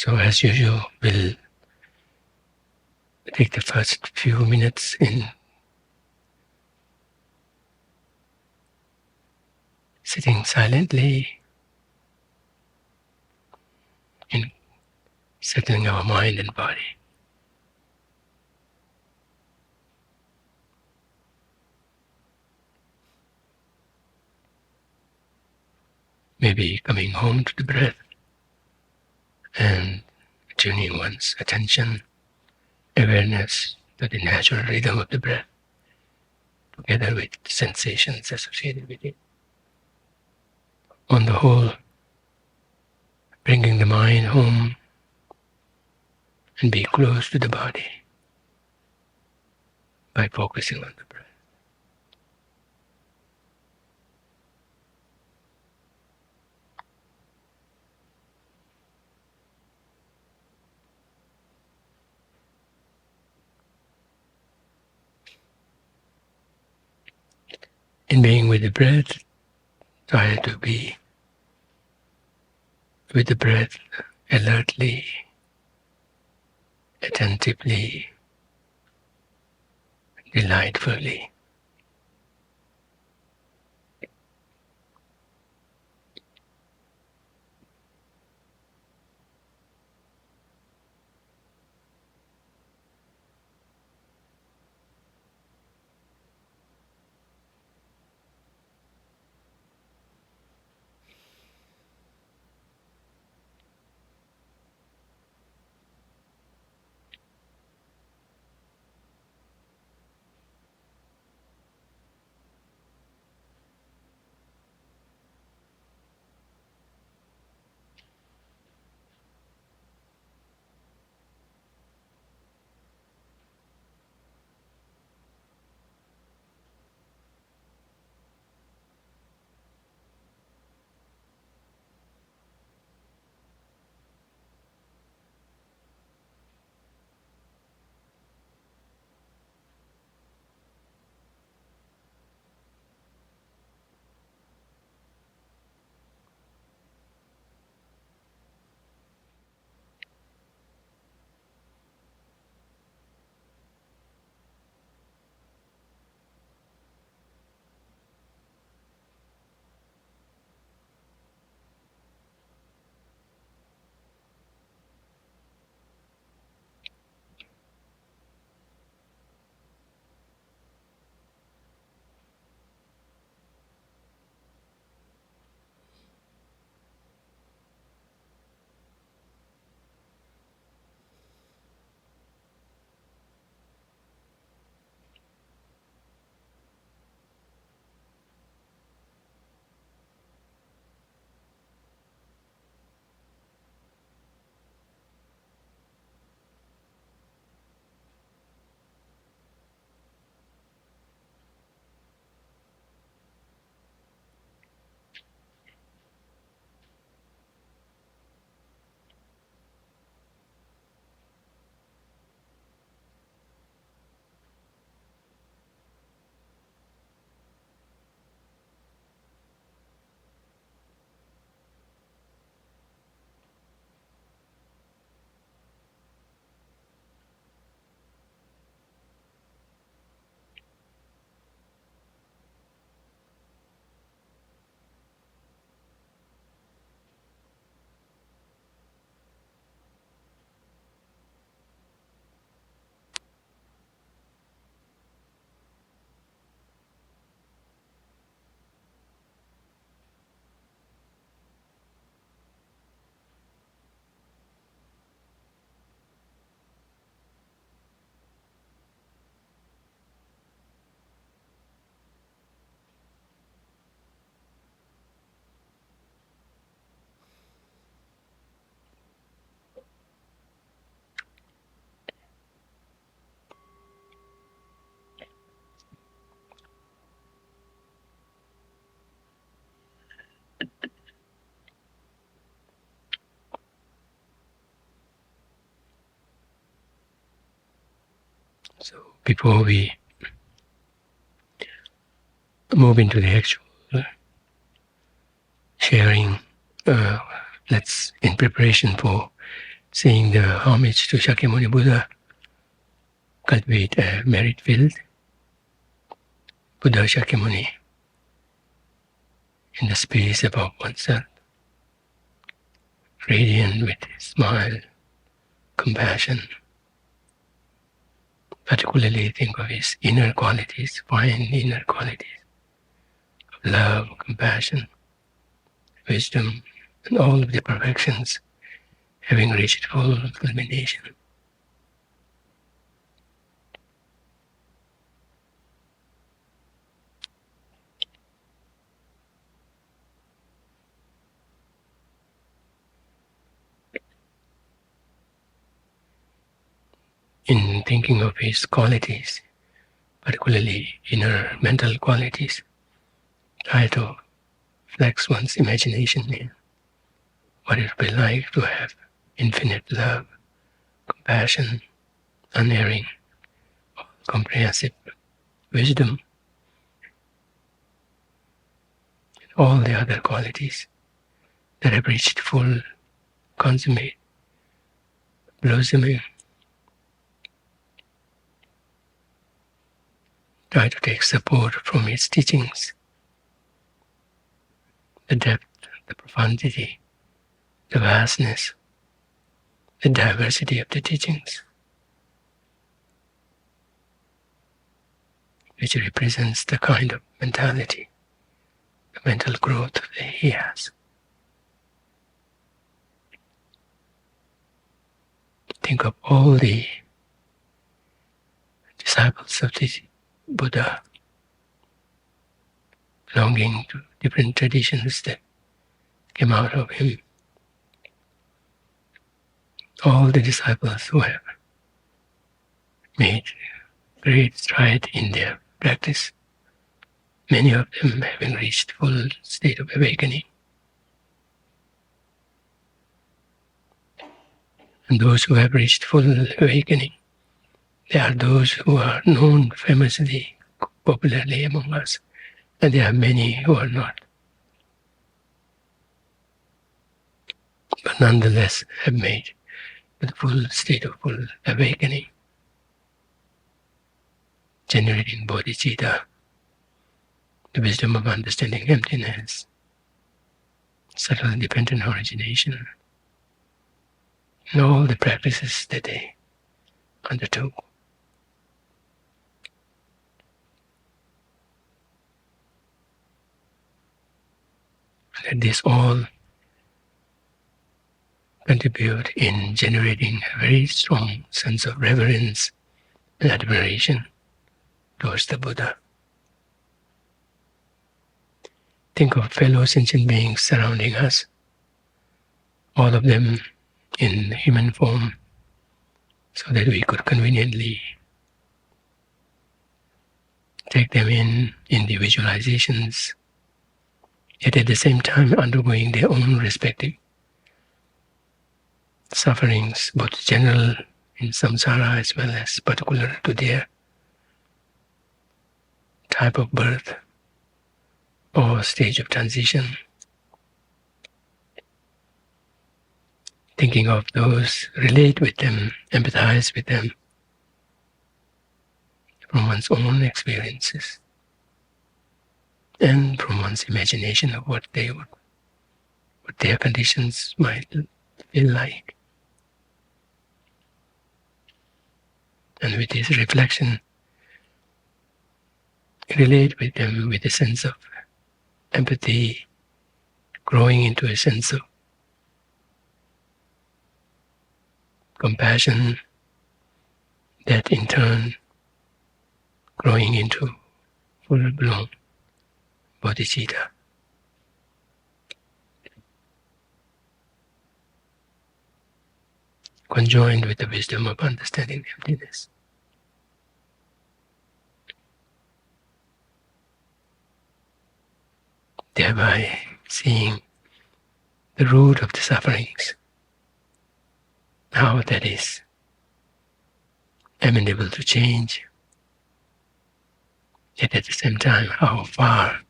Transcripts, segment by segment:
So as usual, we'll take the first few minutes in sitting silently, in settling our mind and body. Maybe coming home to the breath and tuning one's attention, awareness to the natural rhythm of the breath, together with sensations associated with it. On the whole, bringing the mind home and be close to the body by focusing on the breath. In being with the breath, try to be with the breath alertly, attentively, delightfully. So before we move into the actual sharing, let's, in preparation for saying the homage to Shakyamuni Buddha, cultivate a merit-filled Buddha Shakyamuni in the space above oneself, radiant with smile, compassion. Particularly think of his inner qualities, fine inner qualities of love, compassion, wisdom, and all of the perfections having reached full culmination. In thinking of his qualities, particularly inner mental qualities, try to flex one's imagination in what it would be like to have infinite love, compassion, unerring, comprehensive wisdom, and all the other qualities that have reached full, consummate, blossoming. Try to take support from its teachings, the depth, the profundity, the vastness, the diversity of the teachings, which represents the kind of mentality, the mental growth that he has. Think of all the disciples of the Buddha belonging to different traditions that came out of him. All the disciples who have made great stride in their practice, many of them having reached full state of awakening. And those who have reached full awakening, they are those who are known famously, popularly among us, and there are many who are not. But nonetheless have made the full state of full awakening, generating bodhicitta, the wisdom of understanding emptiness, subtle dependent origination, and all the practices that they undertook. Let this all contribute in generating a very strong sense of reverence and admiration towards the Buddha. Think of fellow sentient beings surrounding us, all of them in human form, so that we could conveniently take them in the visualizations, yet at the same time undergoing their own respective sufferings, both general in samsara as well as particular to their type of birth or stage of transition. Thinking of those, relate with them, empathize with them from one's own experiences and from one's imagination of what their conditions might feel like. And with this reflection, relate with them with a sense of empathy, growing into a sense of compassion, that in turn growing into full-blown bodhicitta. Conjoined with the wisdom of understanding emptiness. Thereby seeing the root of the sufferings, how that is amenable to change, yet at the same time how far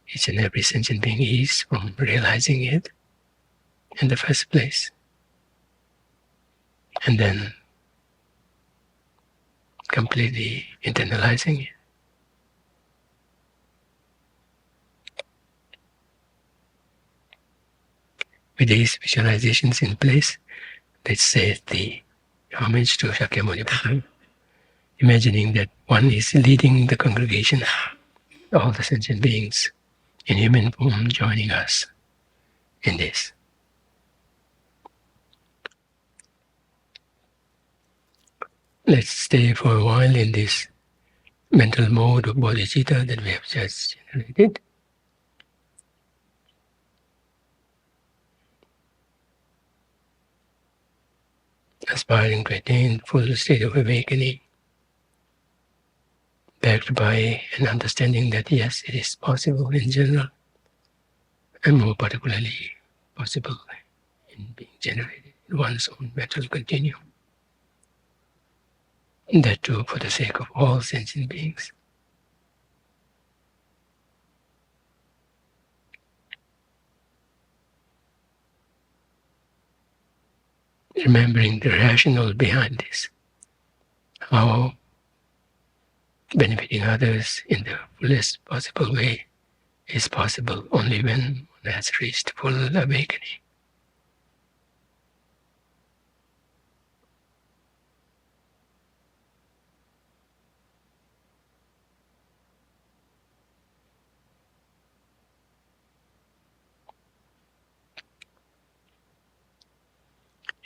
each and every sentient being is from realizing it in the first place, and then completely internalizing it. With these visualizations in place, let's say the homage to Shakyamuni Buddha, imagining that one is leading the congregation, all the sentient beings in human form joining us in this. Let's stay for a while in this mental mode of bodhicitta that we have just generated. Aspiring to attain full state of awakening, backed by an understanding that yes, it is possible in general, and more particularly possible in being generated in one's own mental continuum. And that too for the sake of all sentient beings. Remembering the rationale behind this, how benefiting others in the fullest possible way is possible only when one has reached full awakening.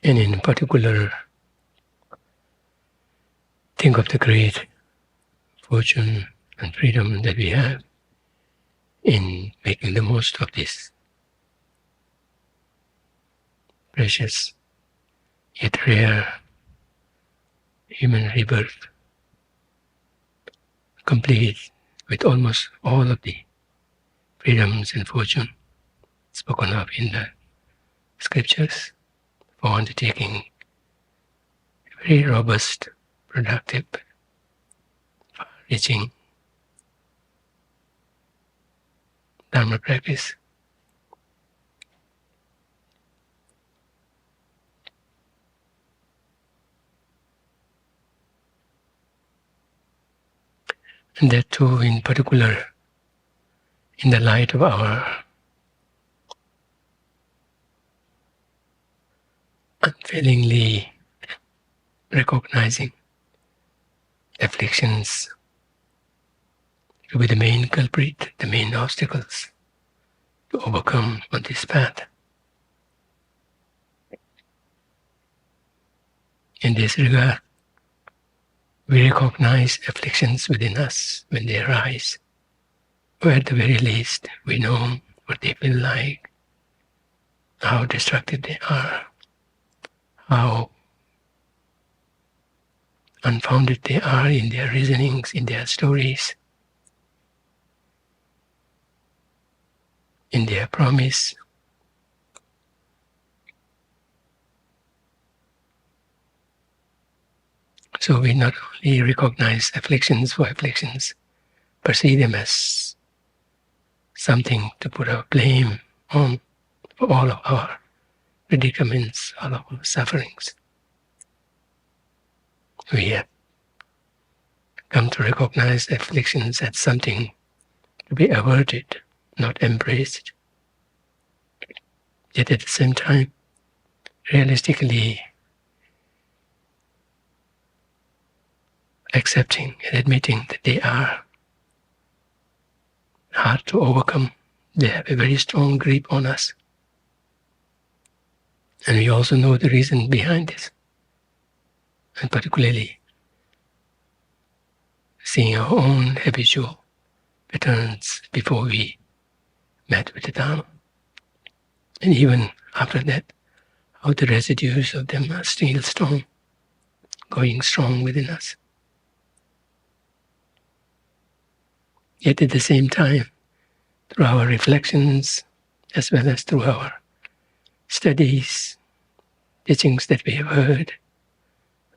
And in particular, think of the great fortune and freedom that we have in making the most of this precious yet rare human rebirth, complete with almost all of the freedoms and fortune spoken of in the scriptures, for undertaking a very robust, productive, far-reaching Dharma practice. And that too, in particular, in the light of our unfailingly recognizing afflictions to be the main culprit, the main obstacles to overcome on this path. In this regard, we recognize afflictions within us when they arise, or at the very least, we know what they feel like, how destructive they are, how unfounded they are in their reasonings, in their stories, in their promise. So we not only recognize afflictions for afflictions, but see them as something to put our blame on for all of our predicaments, all of our sufferings. We have come to recognize afflictions as something to be averted, not embraced. Yet at the same time, realistically accepting and admitting that they are hard to overcome. They have a very strong grip on us. And we also know the reason behind this. And particularly seeing our own habitual patterns before we met with the Dharma. And even after that, how the residues of them are still strong, going strong within us. Yet at the same time, through our reflections, as well as through our studies, teachings that we have heard,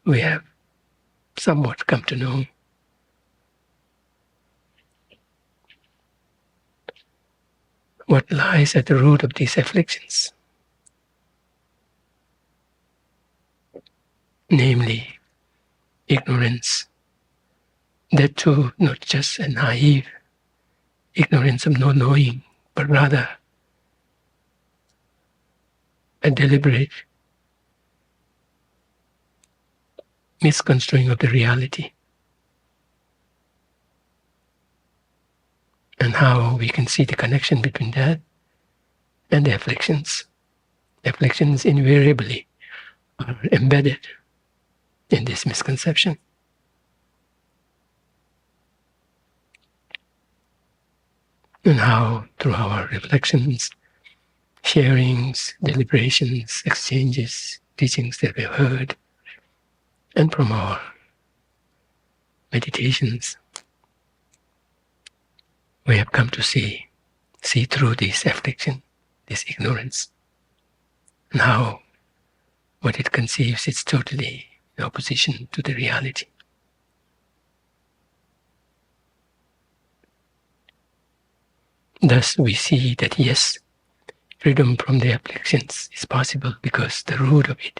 we have somewhat come to know what lies at the root of these afflictions. namely ignorance. That too, not just a naive ignorance of not knowing, but rather a deliberate misconstruing of the reality. And how we can see the connection between that and the afflictions. The afflictions invariably are embedded in this misconception. And how through our reflections, sharings, deliberations, exchanges, teachings that we've heard, and from our meditations, we have come to see through this affliction, this ignorance, and how what it conceives is totally in opposition to the reality. Thus we see that yes, freedom from the afflictions is possible because the root of it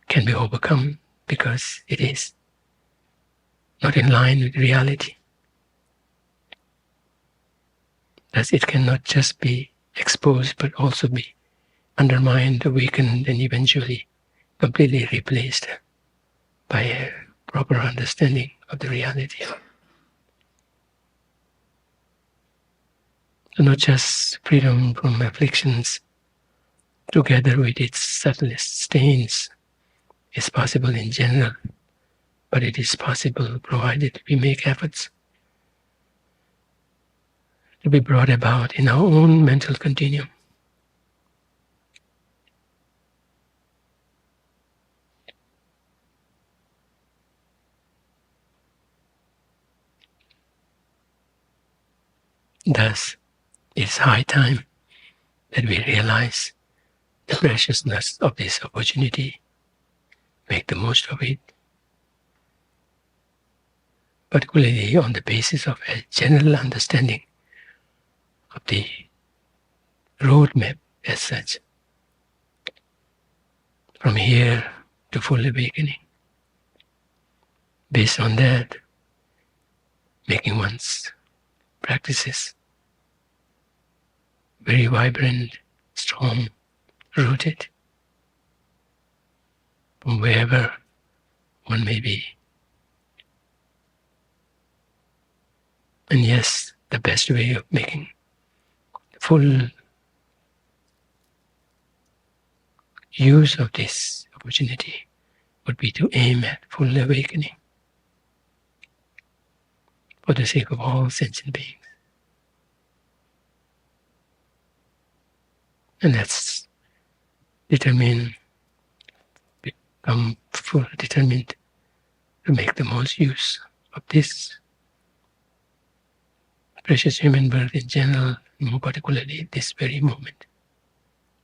can be overcome because it is not in line with reality. Thus it cannot just be exposed but also be undermined, weakened, and eventually completely replaced by a proper understanding of the reality. So not just freedom from afflictions, together with its subtlest stains, is possible in general, but it is possible provided we make efforts to be brought about in our own mental continuum. Thus, it's high time that we realize the preciousness of this opportunity, make the most of it, particularly on the basis of a general understanding of the roadmap as such, from here to full awakening. Based on that, making one's practices very vibrant, strong, rooted, from wherever one may be. And yes, the best way of making full use of this opportunity would be to aim at full awakening for the sake of all sentient beings. And let's become full determined to make the most use of this precious human birth in general, more particularly this very moment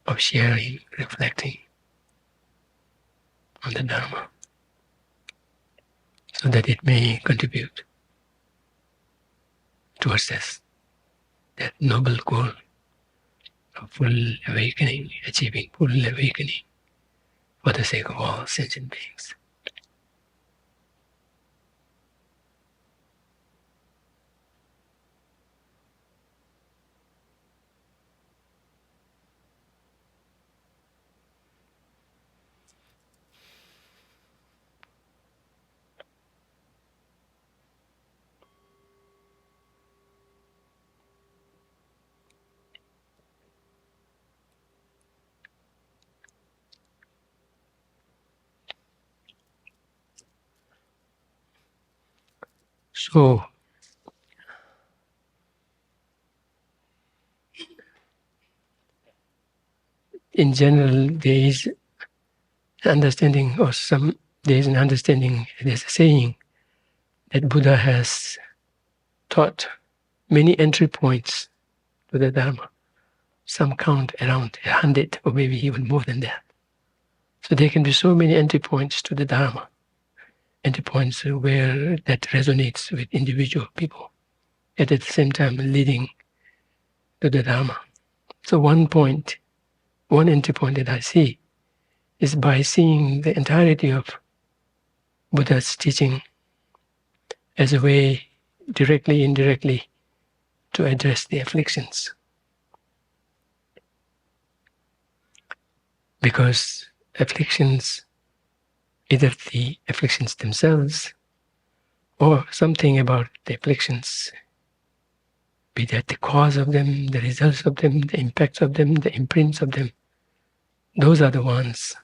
of sharing, reflecting on the Dharma, so that it may contribute towards that noble goal of full awakening, achieving full awakening for the sake of all sentient beings. So, in general, there is understanding, there's a saying that Buddha has taught many entry points to the Dharma. Some count around 100 or maybe even more than that. So there can be so many entry points to the Dharma, entry points where that resonates with individual people, yet at the same time leading to the Dharma. So one entry point that I see is by seeing the entirety of Buddha's teaching as a way, directly, indirectly, to address the afflictions. Because afflictions, either the afflictions themselves or something about the afflictions, be that the cause of them, the results of them, the impacts of them, the imprints of them, those are the ones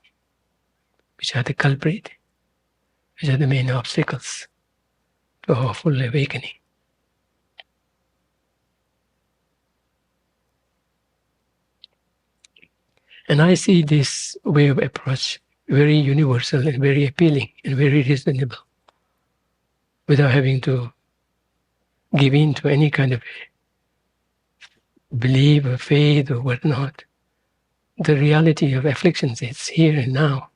which are the culprit, which are the main obstacles to our full awakening. And I see this way of approach very universal and very appealing and very reasonable, without having to give in to any kind of belief or faith or whatnot. The reality of afflictions is here and now.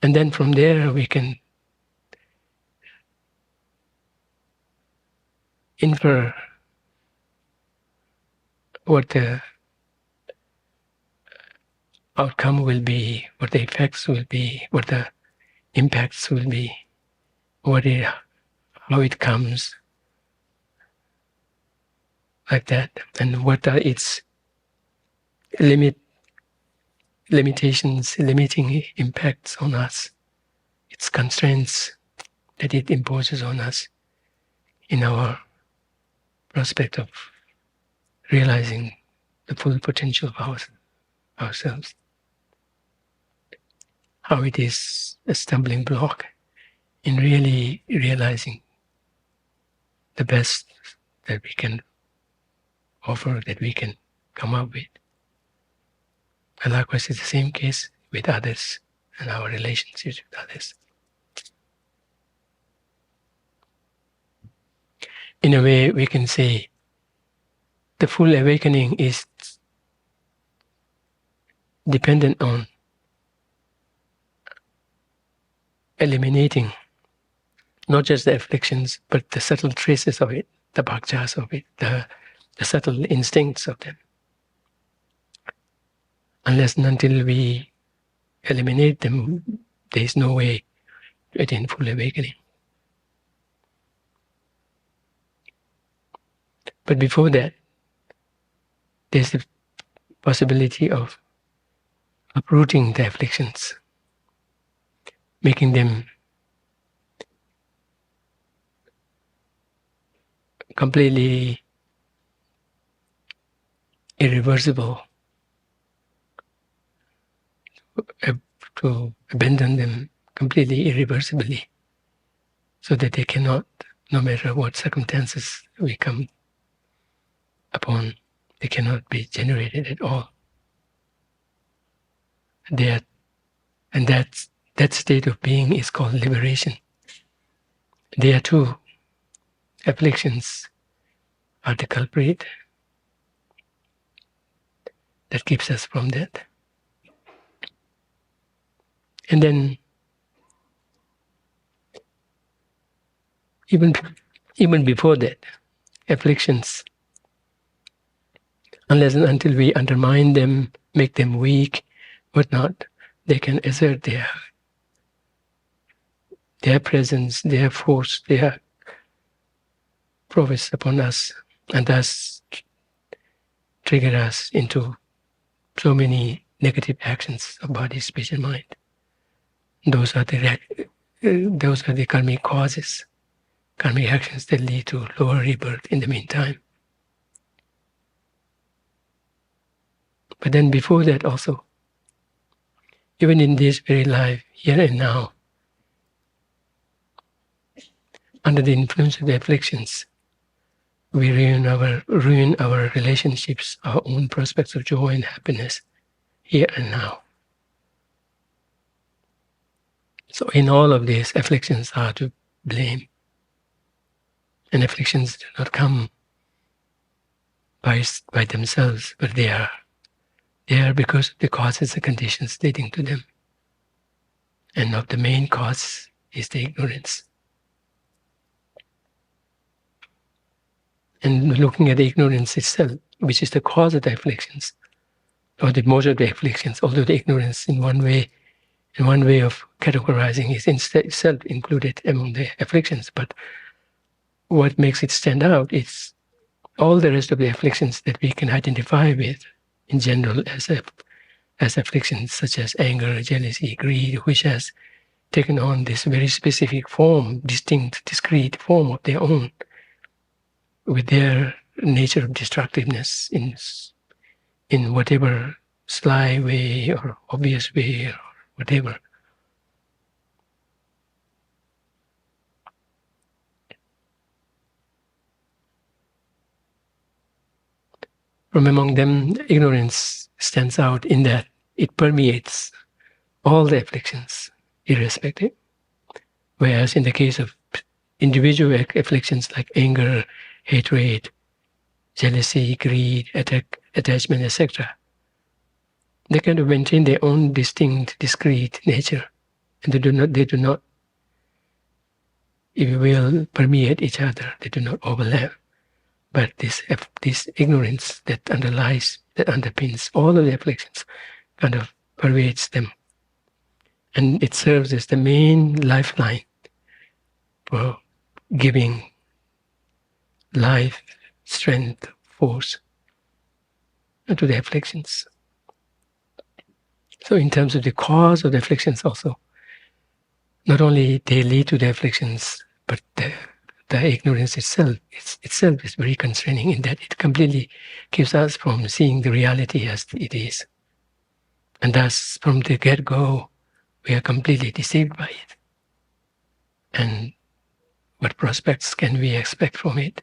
And then from there we can infer what the outcome will be, what the effects will be, what the impacts will be, how it comes, like that, and what are its limitations, limiting impacts on us, its constraints that it imposes on us in our prospect of realizing the full potential of ourselves. How it is a stumbling block in really realizing the best that we can offer, that we can come up with. And likewise, it's the same case with others and our relationships with others. In a way, we can say the full awakening is dependent on eliminating not just the afflictions, but the subtle traces of it, the bhakjas of it, the subtle instincts of them. Unless and until we eliminate them, there is no way to attain full awakening. But before that, there's the possibility of uprooting the afflictions, making them completely irreversible, to abandon them completely irreversibly, so that they cannot, no matter what circumstances we come upon, they cannot be generated at all. And that state of being is called liberation. There too, afflictions are the culprit that keeps us from that. And then, even before that, afflictions, unless and until we undermine them, make them weak, whatnot, they can assert their presence, their force, their prowess upon us, and thus trigger us into so many negative actions of body, speech, and mind. Those are the karmic causes, karmic actions that lead to lower rebirth in the meantime. But then before that also, even in this very life, here and now, under the influence of the afflictions, we ruin our relationships, our own prospects of joy and happiness, here and now. So in all of these, afflictions are to blame. And afflictions do not come by themselves, but they are because of the causes and conditions leading to them. And of the main cause is the ignorance. And looking at the ignorance itself, which is the cause of the afflictions, or the most of the afflictions, although the ignorance in one way And one way of categorizing is itself included among the afflictions, but what makes it stand out is all the rest of the afflictions that we can identify with in general as afflictions such as anger, jealousy, greed, which has taken on this very specific form, distinct, discrete form of their own, with their nature of destructiveness in whatever sly way or obvious way or whatever. From among them, ignorance stands out in that it permeates all the afflictions, irrespective. Whereas in the case of individual afflictions like anger, hatred, jealousy, greed, attachment, etc., they kind of maintain their own distinct, discrete nature, and they do not, if you will, permeate each other. They do not overlap. But this ignorance that underpins all of the afflictions, kind of pervades them, and it serves as the main lifeline for giving life, strength, force to the afflictions. So in terms of the cause of the afflictions also, not only they lead to the afflictions, but the ignorance itself is very constraining in that it completely keeps us from seeing the reality as it is. And thus, from the get-go, we are completely deceived by it. And what prospects can we expect from it?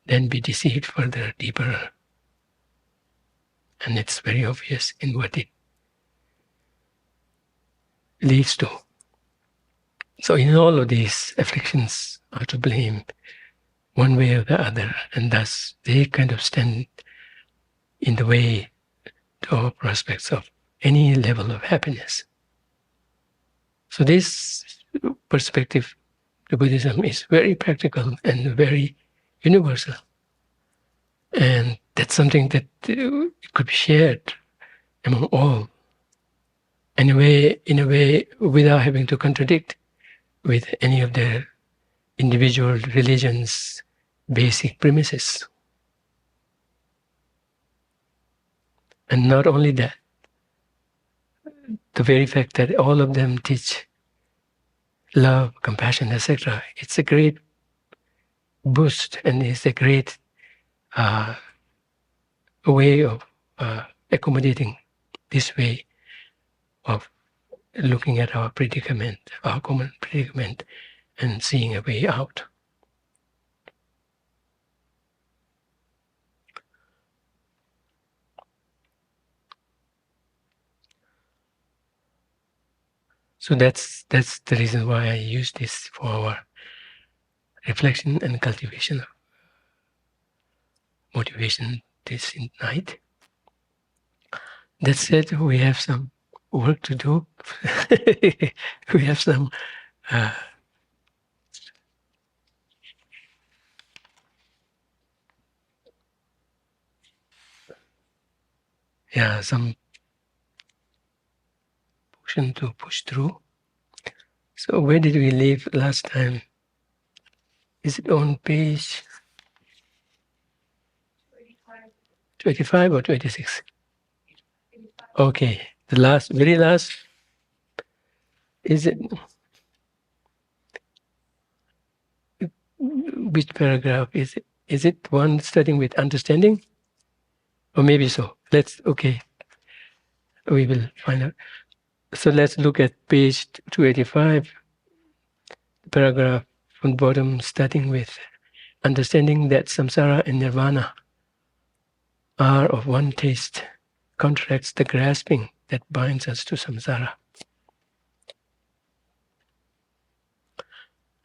Then be deceived further, deeper. And it's very obvious in what it leads to. So in all of these, afflictions are to blame one way or the other, and thus they kind of stand in the way to our prospects of any level of happiness. So this perspective to Buddhism is very practical and very universal. And that's something that could be shared among all, in a way without having to contradict with any of the individual religions' basic premises. And not only that, the very fact that all of them teach love, compassion, etc., it's a great boost and it's a great way of accommodating this way of looking at our predicament, our common predicament, and seeing a way out. So that's the reason why I use this for our reflection and cultivation of motivation this night. That said, we have some work to do. We have some some portion to push through. So where did we leave last time? Is it on page 25 or 26? Okay, the very last. Is it? Which paragraph is it? Is it one starting with understanding? Or maybe so. Okay. We will find out. So let's look at page 285, paragraph from the bottom, starting with understanding that samsara and nirvana are of one taste, counteracts the grasping that binds us to samsara.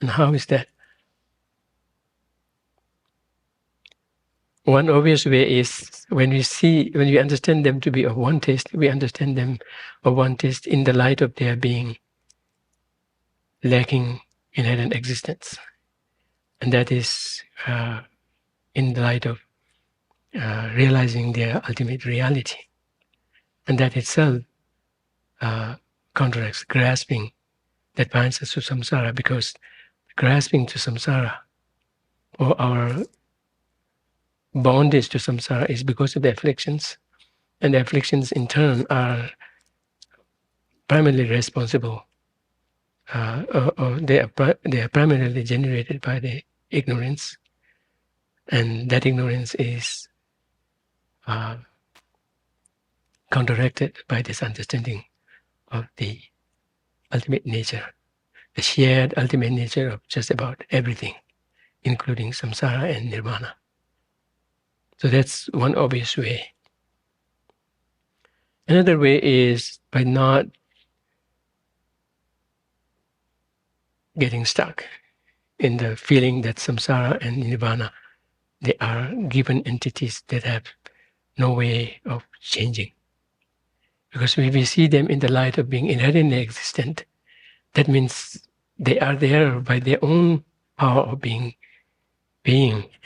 And how is that? One obvious way is when we understand them to be of one taste, we understand them of one taste in the light of their being lacking inherent existence. And that is in the light of realizing their ultimate reality. And that itself counteracts grasping that binds us to samsara, because grasping to samsara, or our bondage to samsara, is because of the afflictions, and the afflictions in turn are primarily responsible, or they are primarily generated by the ignorance, and that ignorance is counteracted by this understanding of the ultimate nature, the shared ultimate nature of just about everything, including samsara and nirvana. So that's one obvious way. Another way is by not getting stuck in the feeling that samsara and nirvana, they are given entities that have no way of changing. Because if we see them in the light of being inherently existent, that means they are there by their own power of being,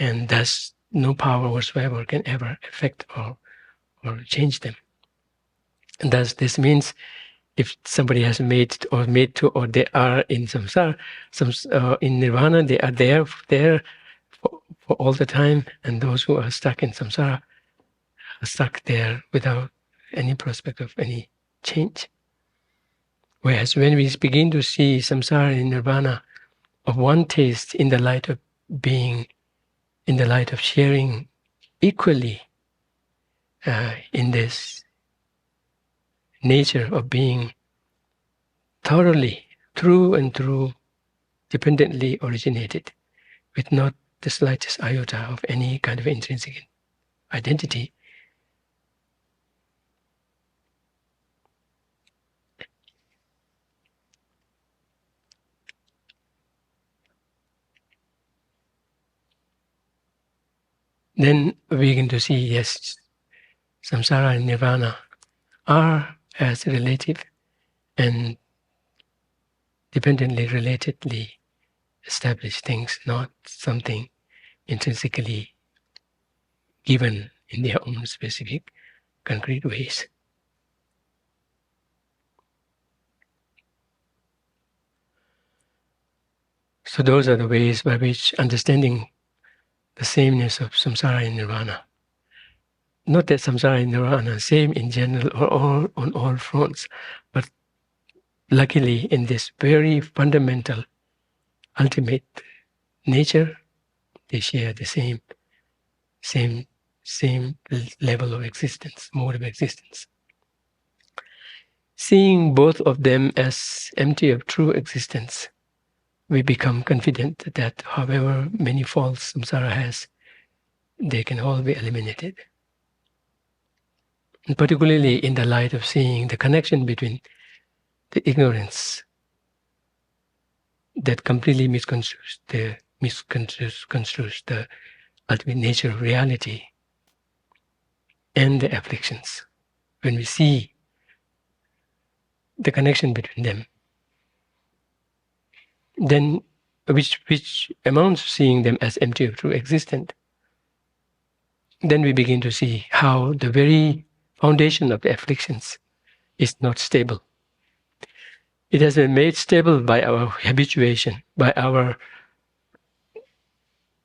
and thus no power whatsoever can ever affect or change them. And thus this means if somebody has made to, or they are in samsara, in nirvana, they are there for all the time, and those who are stuck in samsara are stuck there without any prospect of any change. Whereas when we begin to see samsara and nirvana of one taste in the light of being, in the light of sharing equally in this nature of being thoroughly, through and through, dependently originated, with not the slightest iota of any kind of intrinsic identity, then we begin to see, yes, samsara and nirvana are as relative and dependently, relatedly established things, not something intrinsically given in their own specific, concrete ways. So those are the ways by which understanding the sameness of samsara and nirvana, not that samsara and nirvana are same in general or all, on all fronts, but luckily in this very fundamental, ultimate nature, they share the same level of existence, mode of existence. Seeing both of them as empty of true existence, we become confident that however many faults samsara has, they can all be eliminated. And particularly in the light of seeing the connection between the ignorance that completely misconstrues the ultimate nature of reality and the afflictions. When we see the connection between them, then which amounts to seeing them as empty of true existence, then we begin to see how the very foundation of the afflictions is not stable. It has been made stable by our habituation, by our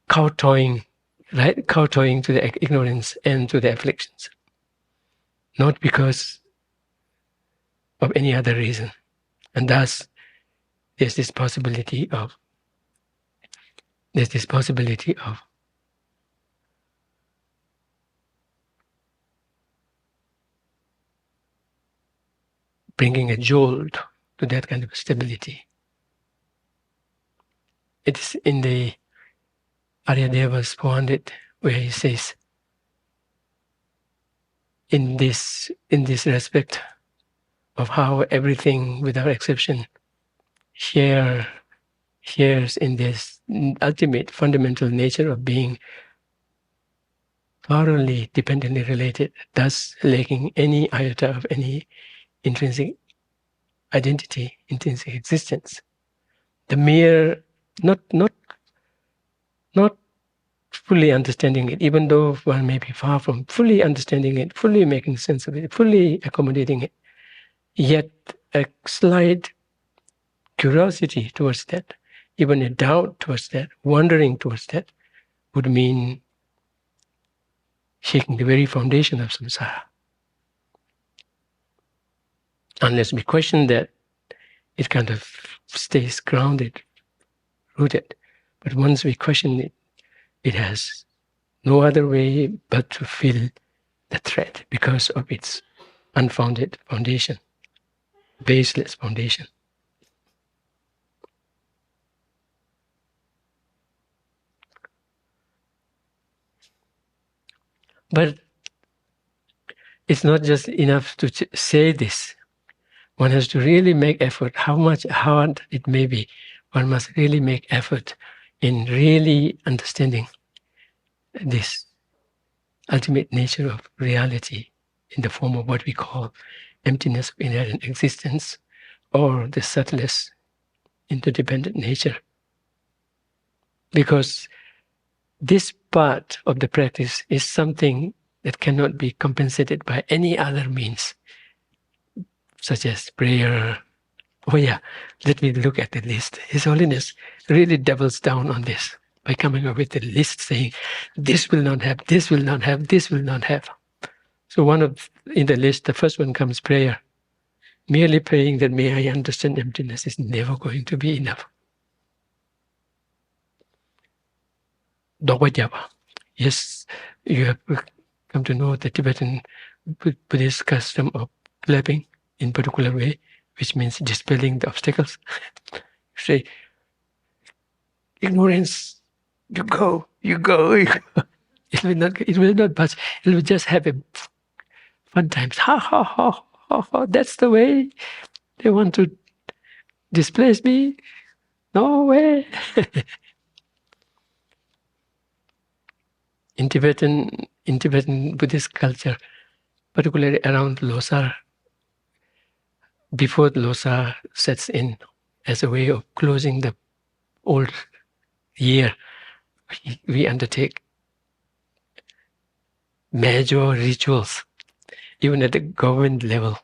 kowtowing to the ignorance and to the afflictions, not because of any other reason. And thus, there's this possibility of bringing a jolt to that kind of stability. It is in the Aryadeva's 400 where he says, in this respect of how everything without exception shares in this ultimate fundamental nature of being thoroughly dependently related, thus lacking any iota of any intrinsic identity, intrinsic existence. The mere not fully understanding it, even though one may be far from fully understanding it, fully making sense of it, fully accommodating it, yet a slight curiosity towards that, even a doubt towards that, wandering towards that, would mean shaking the very foundation of samsara. Unless we question that, it kind of stays grounded, rooted. But once we question it, it has no other way but to feel the threat because of its unfounded foundation, baseless foundation. But it's not just enough to say this. One has to really make effort, how much hard it may be. One must really make effort in really understanding this ultimate nature of reality in the form of what we call emptiness of inherent existence, or the subtlest interdependent nature. Because this part of the practice is something that cannot be compensated by any other means, such as prayer. Oh yeah, let me look at the list. His Holiness really doubles down on this by coming up with a list saying, this will not have, this will not have, this will not have. So in the list, the first one comes prayer. Merely praying that may I understand emptiness is never going to be enough. Dogwajapa. Yes, you have come to know the Tibetan Buddhist custom of clapping in particular way, which means dispelling the obstacles. Say, ignorance, you go, you go, you go. It will not budge. It will just have a fun times. Ha ha ha ha ha. That's the way they want to displace me. No way. In Tibetan Buddhist culture, particularly around Losar, before Losar sets in as a way of closing the old year, we undertake major rituals, even at the government level.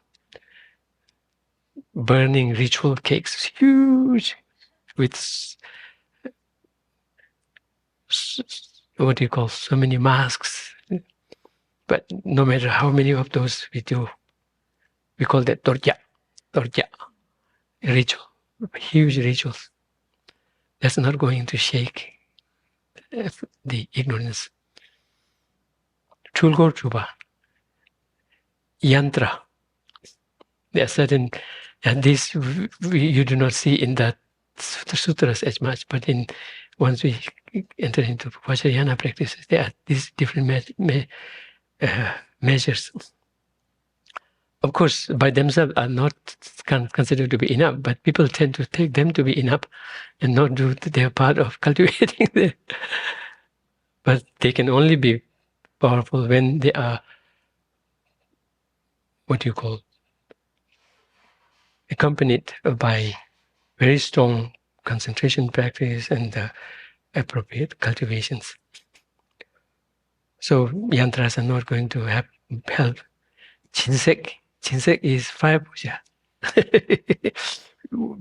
Burning ritual cakes, huge, with what do you call, so many masks. But no matter how many of those we do, we call that torja, ritual, huge rituals. That's not going to shake the ignorance. Chulgor chuba, yantra. There are certain, and this you do not see in the sutras as much, but once we enter into Vajrayana practices, there are these different measures. Of course, by themselves are not considered to be enough, but people tend to take them to be enough and not do their part of cultivating them. But they can only be powerful when they are, what you call, accompanied by very strong concentration practice and appropriate cultivations. So yantras are not going to help. Chinsek is fire puja.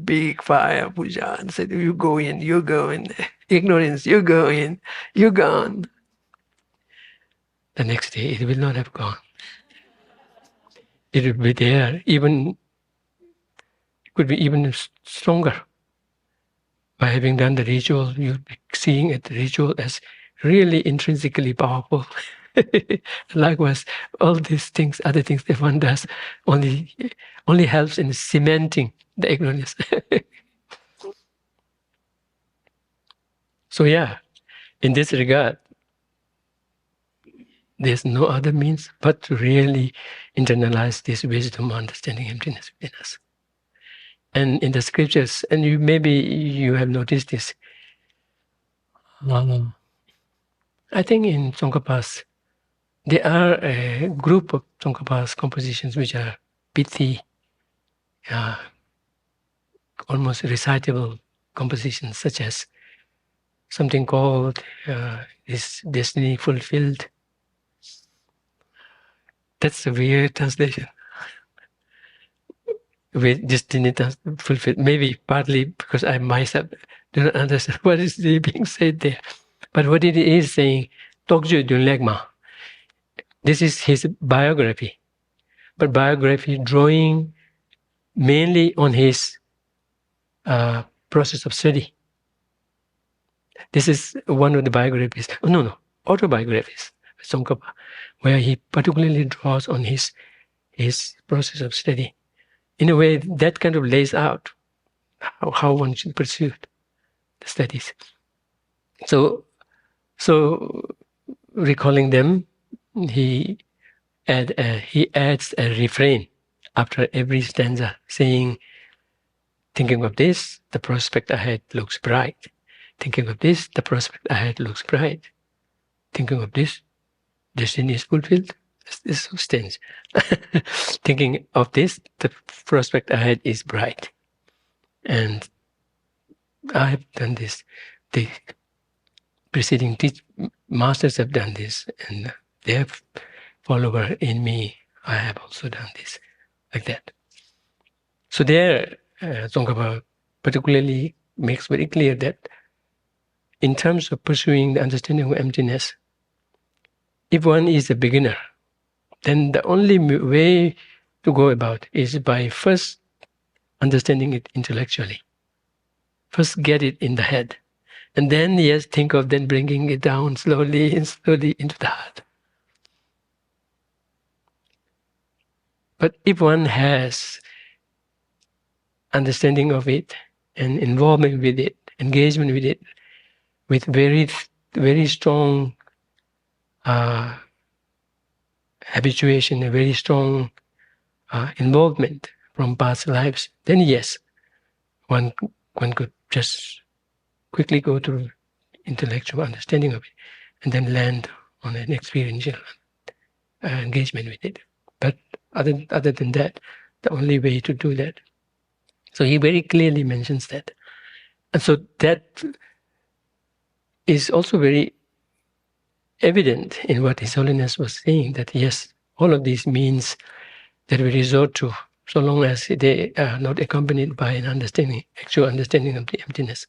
Big fire puja, and said, you go in, you go in. Ignorance, you go in, you gone. The next day, it will not have gone. It will be there, it could be even stronger. By having done the ritual, you'll be seeing the ritual as really intrinsically powerful. Likewise, all these things, other things that one does, only helps in cementing the ignorance. So yeah, in this regard, there's no other means but to really internalize this wisdom, understanding emptiness within us. And in the scriptures, and maybe you have noticed this, I think in Tsongkhapa's, there are a group of Tsongkhapa's compositions which are pithy, almost recitable compositions, such as something called Is Destiny Fulfilled? That's a weird translation. with destiny fulfilled. Maybe partly because I myself do not understand what is being said there. But what it is saying, Tokju Dunlegma, this is his biography. But biography drawing mainly on his process of study. This is one of the biographies, autobiographies, Tsongkhapa, where he particularly draws on his process of study. In a way, that kind of lays out how one should pursue the studies. So recalling them, he adds a refrain after every stanza, saying, thinking of this, the prospect ahead looks bright. Thinking of this, the prospect ahead looks bright. Thinking of this, destiny is fulfilled. This substance. Thinking of this, the prospect ahead is bright. And I have done this. The preceding masters have done this, and their follower in me, I have also done this, like that. So there, Tsongkhapa particularly makes very clear that in terms of pursuing the understanding of emptiness, if one is a beginner, then the only way to go about is by first understanding it intellectually. First get it in the head. And then, yes, think of then bringing it down slowly and slowly into the heart. But if one has understanding of it and involvement with it, engagement with it, with very, very strong habituation, a very strong involvement from past lives, then yes, one could just quickly go to intellectual understanding of it and then land on an experiential engagement with it. But other than that, the only way to do that. So he very clearly mentions that. And so that is also very evident in what His Holiness was saying, that yes, all of these means that we resort to, so long as they are not accompanied by an understanding, actual understanding of the emptiness,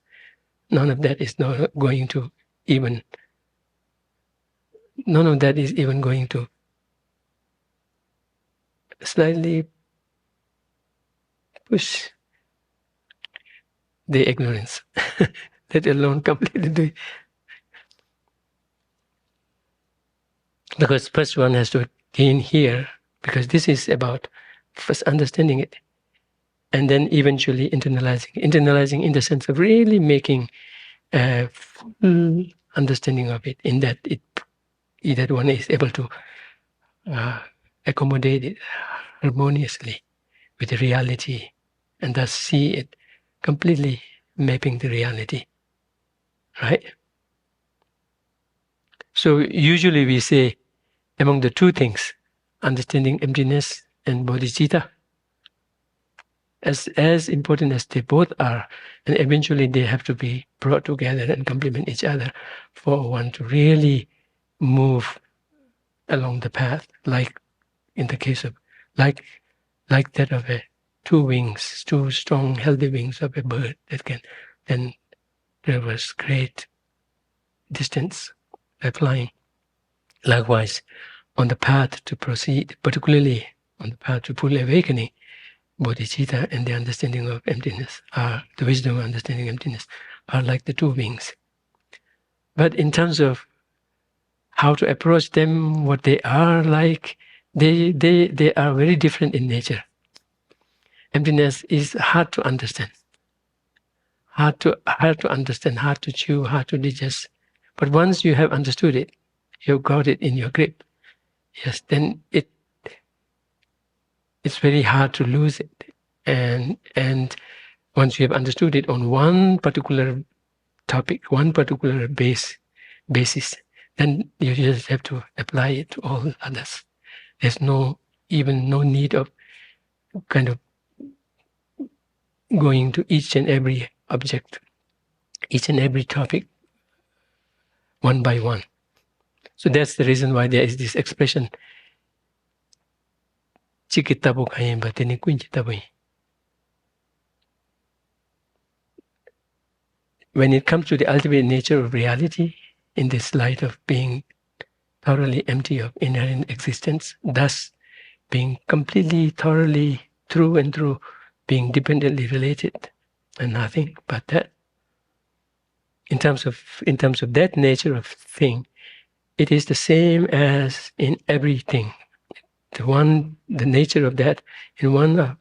none of that is not going to even, none of that is even going to slightly push the ignorance, let alone completely do it. Because first one has to gain here, because this is about first understanding it, and then eventually internalizing in the sense of really making a full understanding of it, in that that one is able to accommodate it harmoniously with the reality, and thus see it completely mapping the reality, right? So usually we say, among the two things, understanding emptiness and bodhicitta, as important as they both are, and eventually they have to be brought together and complement each other for one to really move along the path, like in the case of, like that of two strong, healthy wings of a bird that can then traverse great distance by flying. Likewise, on the path to proceed, particularly on the path to full awakening, bodhicitta and the understanding of emptiness the wisdom of understanding emptiness are like the two wings. But in terms of how to approach them, what they are like, they are very different in nature. Emptiness is hard to understand, hard to understand, hard to chew, hard to digest. But once you have understood it, you've got it in your grip, yes, then it's very hard to lose it. And once you have understood it on one particular topic, one particular basis, then you just have to apply it to all others. There's no need of kind of going to each and every object, each and every topic, one by one. So that's the reason why there is this expression, Chikitabu kayemba teni kunchitabu. when it comes to the ultimate nature of reality, in this light of being thoroughly empty of inherent existence, thus being completely, thoroughly, through and through, being dependently related and nothing but that. In terms of that nature of thing, it is the same as in everything. The nature of that in one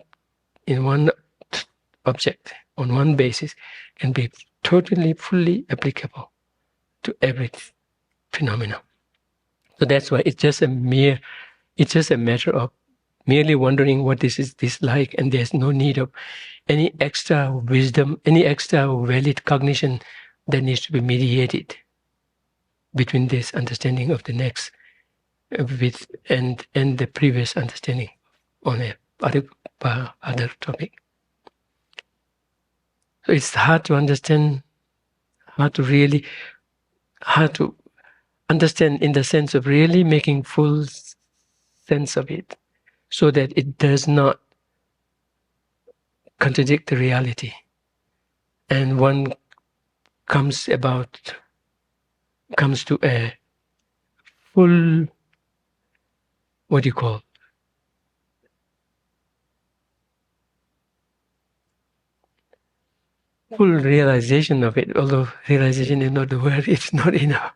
object, on one basis, can be totally, fully applicable to every phenomenon. So that's why it's just a matter of merely wondering what this is like, and there's no need of any extra wisdom, any extra valid cognition that needs to be mediated between this understanding of the next and the previous understanding on a other topic. So it's hard to understand, hard to understand in the sense of really making full sense of it, so that it does not contradict the reality, and one comes to a full, what do you call, full realization of it, although realization is not the word, it's not enough.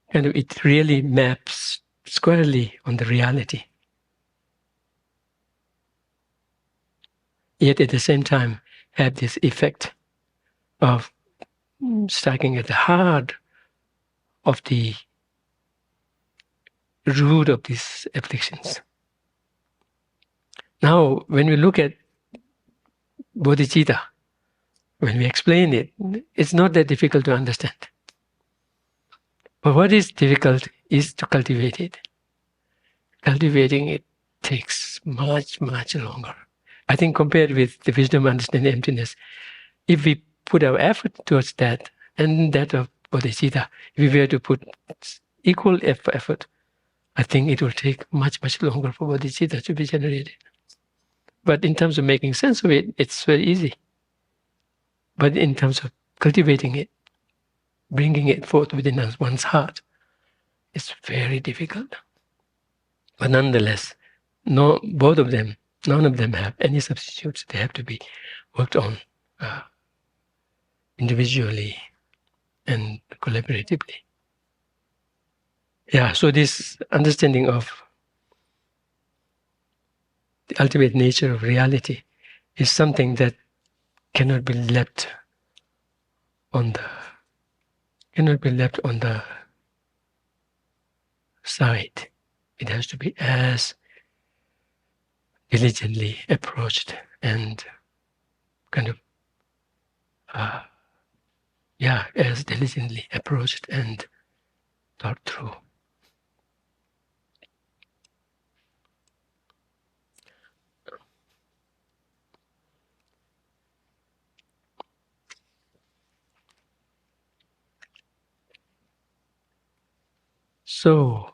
And it really maps squarely on the reality. Yet at the same time have this effect of striking at the heart of the root of these afflictions. Now, when we look at bodhicitta, when we explain it, it's not that difficult to understand. But what is difficult is to cultivate it. Cultivating it takes much, much longer. I think compared with the wisdom, understanding, emptiness, if we put our effort towards that and that of bodhicitta, if we were to put equal effort, I think it will take much, much longer for bodhicitta to be generated. But in terms of making sense of it, it's very easy. But in terms of cultivating it, bringing it forth within one's heart, it's very difficult. But nonetheless, both of them, none of them have any substitutes. They have to be worked on individually and collaboratively. Yeah, so this understanding of the ultimate nature of reality is something that cannot be left on the side. It has to be as diligently approached and as diligently approached and thought through. So,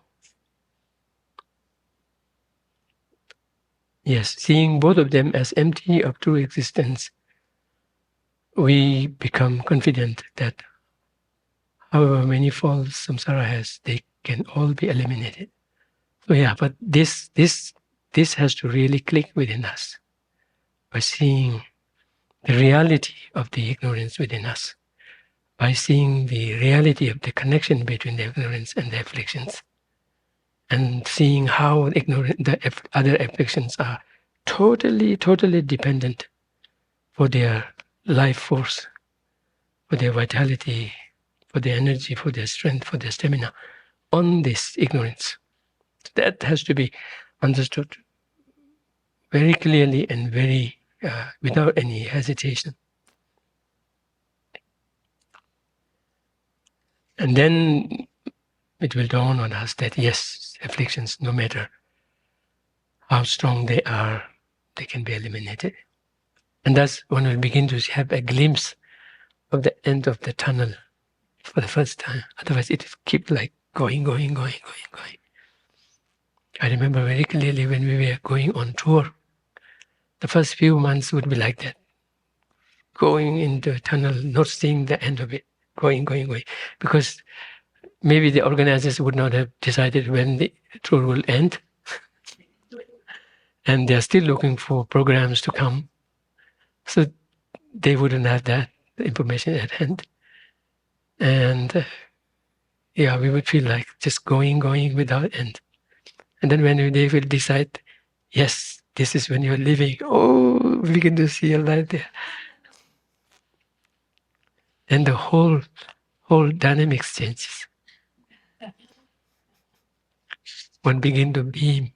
yes, seeing both of them as empty of true existence, we become confident that however many falls samsara has, they can all be eliminated. So yeah, but this has to really click within us by seeing the reality of the ignorance within us, by seeing the reality of the connection between the ignorance and the afflictions, and seeing how the other afflictions are totally dependent for their life force, for their vitality, for their energy, for their strength, for their stamina, on this ignorance. That has to be understood very clearly and very without any hesitation. And then it will dawn on us that yes, afflictions, no matter how strong they are, they can be eliminated. And thus one will begin to have a glimpse of the end of the tunnel for the first time. Otherwise it will keep like going. I remember very clearly when we were going on tour, the first few months would be like that. going into a tunnel, not seeing the end of it, going. Because maybe the organizers would not have decided when the tour will end. And they're still looking for programs to come. So they wouldn't have that information at hand. And we would feel like just going without end. And then when they will decide, yes, this is when you're leaving, we begin to see a light there. And the whole dynamics changes. One begin to beam.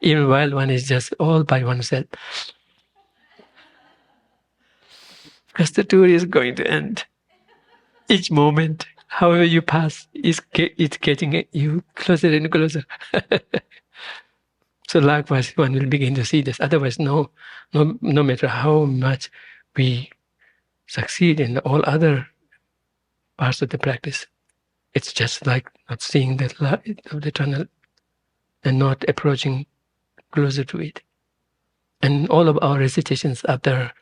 Even while one is just all by oneself. Because the tour is going to end. Each moment, however you pass, it's getting you closer and closer. So likewise, one will begin to see this. Otherwise, no matter how much we succeed in all other parts of the practice, it's just like not seeing the light of the tunnel and not approaching closer to it. And all of our recitations after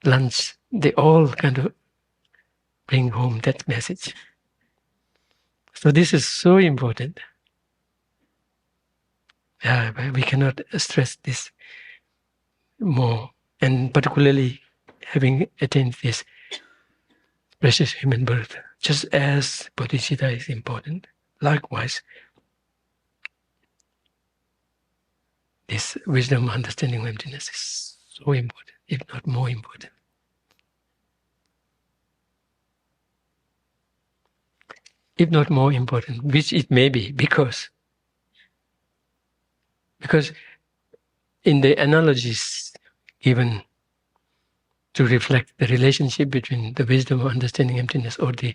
lunch, they all kind of bring home that message. So this is so important. We cannot stress this more. And particularly having attained this precious human birth, just as bodhicitta is important, likewise, this wisdom, understanding of emptiness is so important, if not more important. If not more important, which it may be, because in the analogies given to reflect the relationship between the wisdom of understanding emptiness or the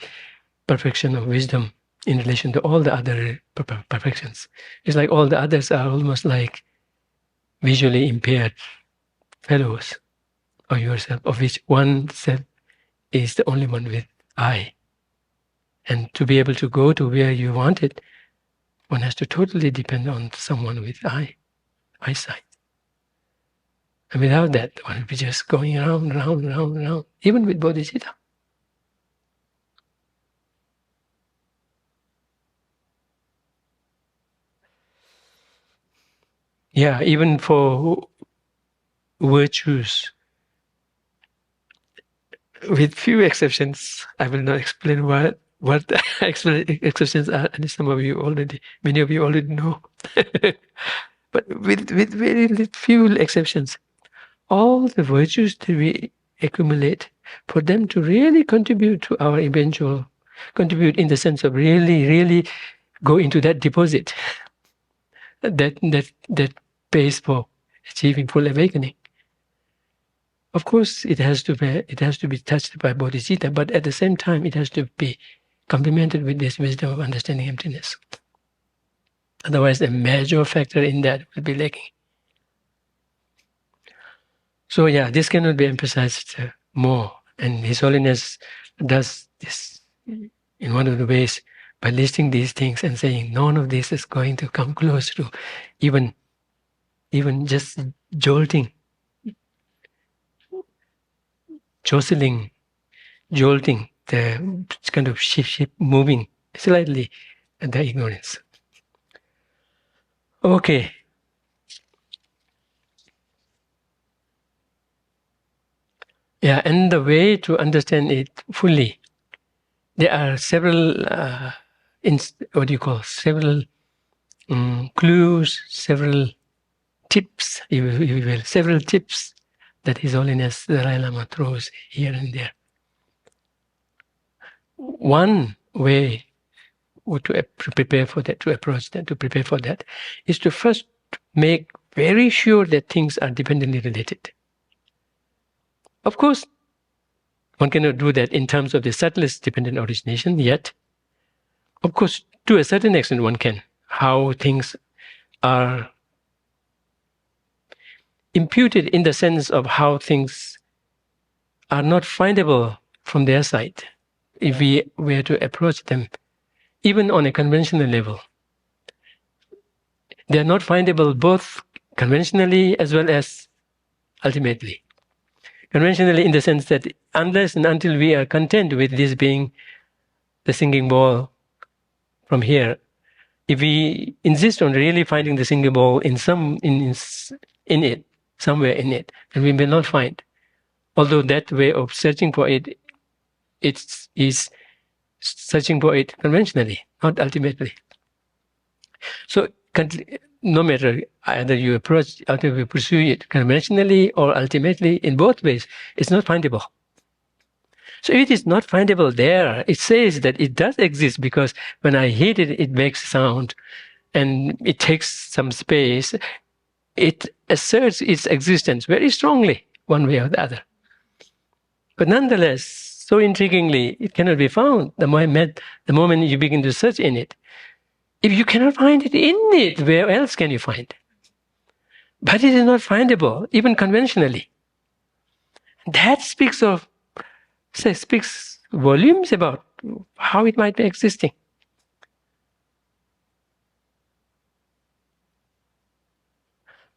perfection of wisdom in relation to all the other perfections, it's like all the others are almost like visually impaired fellows of yourself, of which one self is the only one with eye. And to be able to go to where you want it, one has to totally depend on someone with eyesight. And without that, one will be just going around, even with bodhicitta. Yeah, even for virtues, with few exceptions, I will not explain what the exceptions are, and many of you already know. But with very few exceptions, all the virtues that we accumulate, for them to really contribute to our contribute in the sense of really go into that deposit that pays for achieving full awakening. Of course, it has to be touched by bodhicitta, but at the same time, it has to be complemented with this wisdom of understanding emptiness. Otherwise, a major factor in that will be lacking. So this cannot be emphasized more. And His Holiness does this in one of the ways by listing these things and saying none of this is going to come close to even just jolting the kind of ship moving slightly the ignorance. Okay. Yeah, and the way to understand it fully, there are several several clues, several tips, if you will, several tips that His Holiness the Dalai Lama throws here and there. One way to prepare for that, to approach that, to prepare for that, is to first make very sure that things are dependently related. Of course, one cannot do that in terms of the subtlest dependent origination yet. Of course, to a certain extent one can. How things are imputed in the sense of how things are not findable from their side if we were to approach them, even on a conventional level. They are not findable both conventionally as well as ultimately. Conventionally, in the sense that unless and until we are content with this being the singing ball from here, if we insist on really finding the singing ball in it, somewhere in it, then we may not find. Although that way of searching for it, is searching for it conventionally, not ultimately. So no matter either you pursue it conventionally or ultimately, in both ways, it's not findable. So if it is not findable there, it says that it does exist because when I hit it, it makes sound and it takes some space. It asserts its existence very strongly, one way or the other. But nonetheless, so intriguingly, it cannot be found the moment you begin to search in it. If you cannot find it in it, where else can you find? But it is not findable, even conventionally. That speaks volumes about how it might be existing.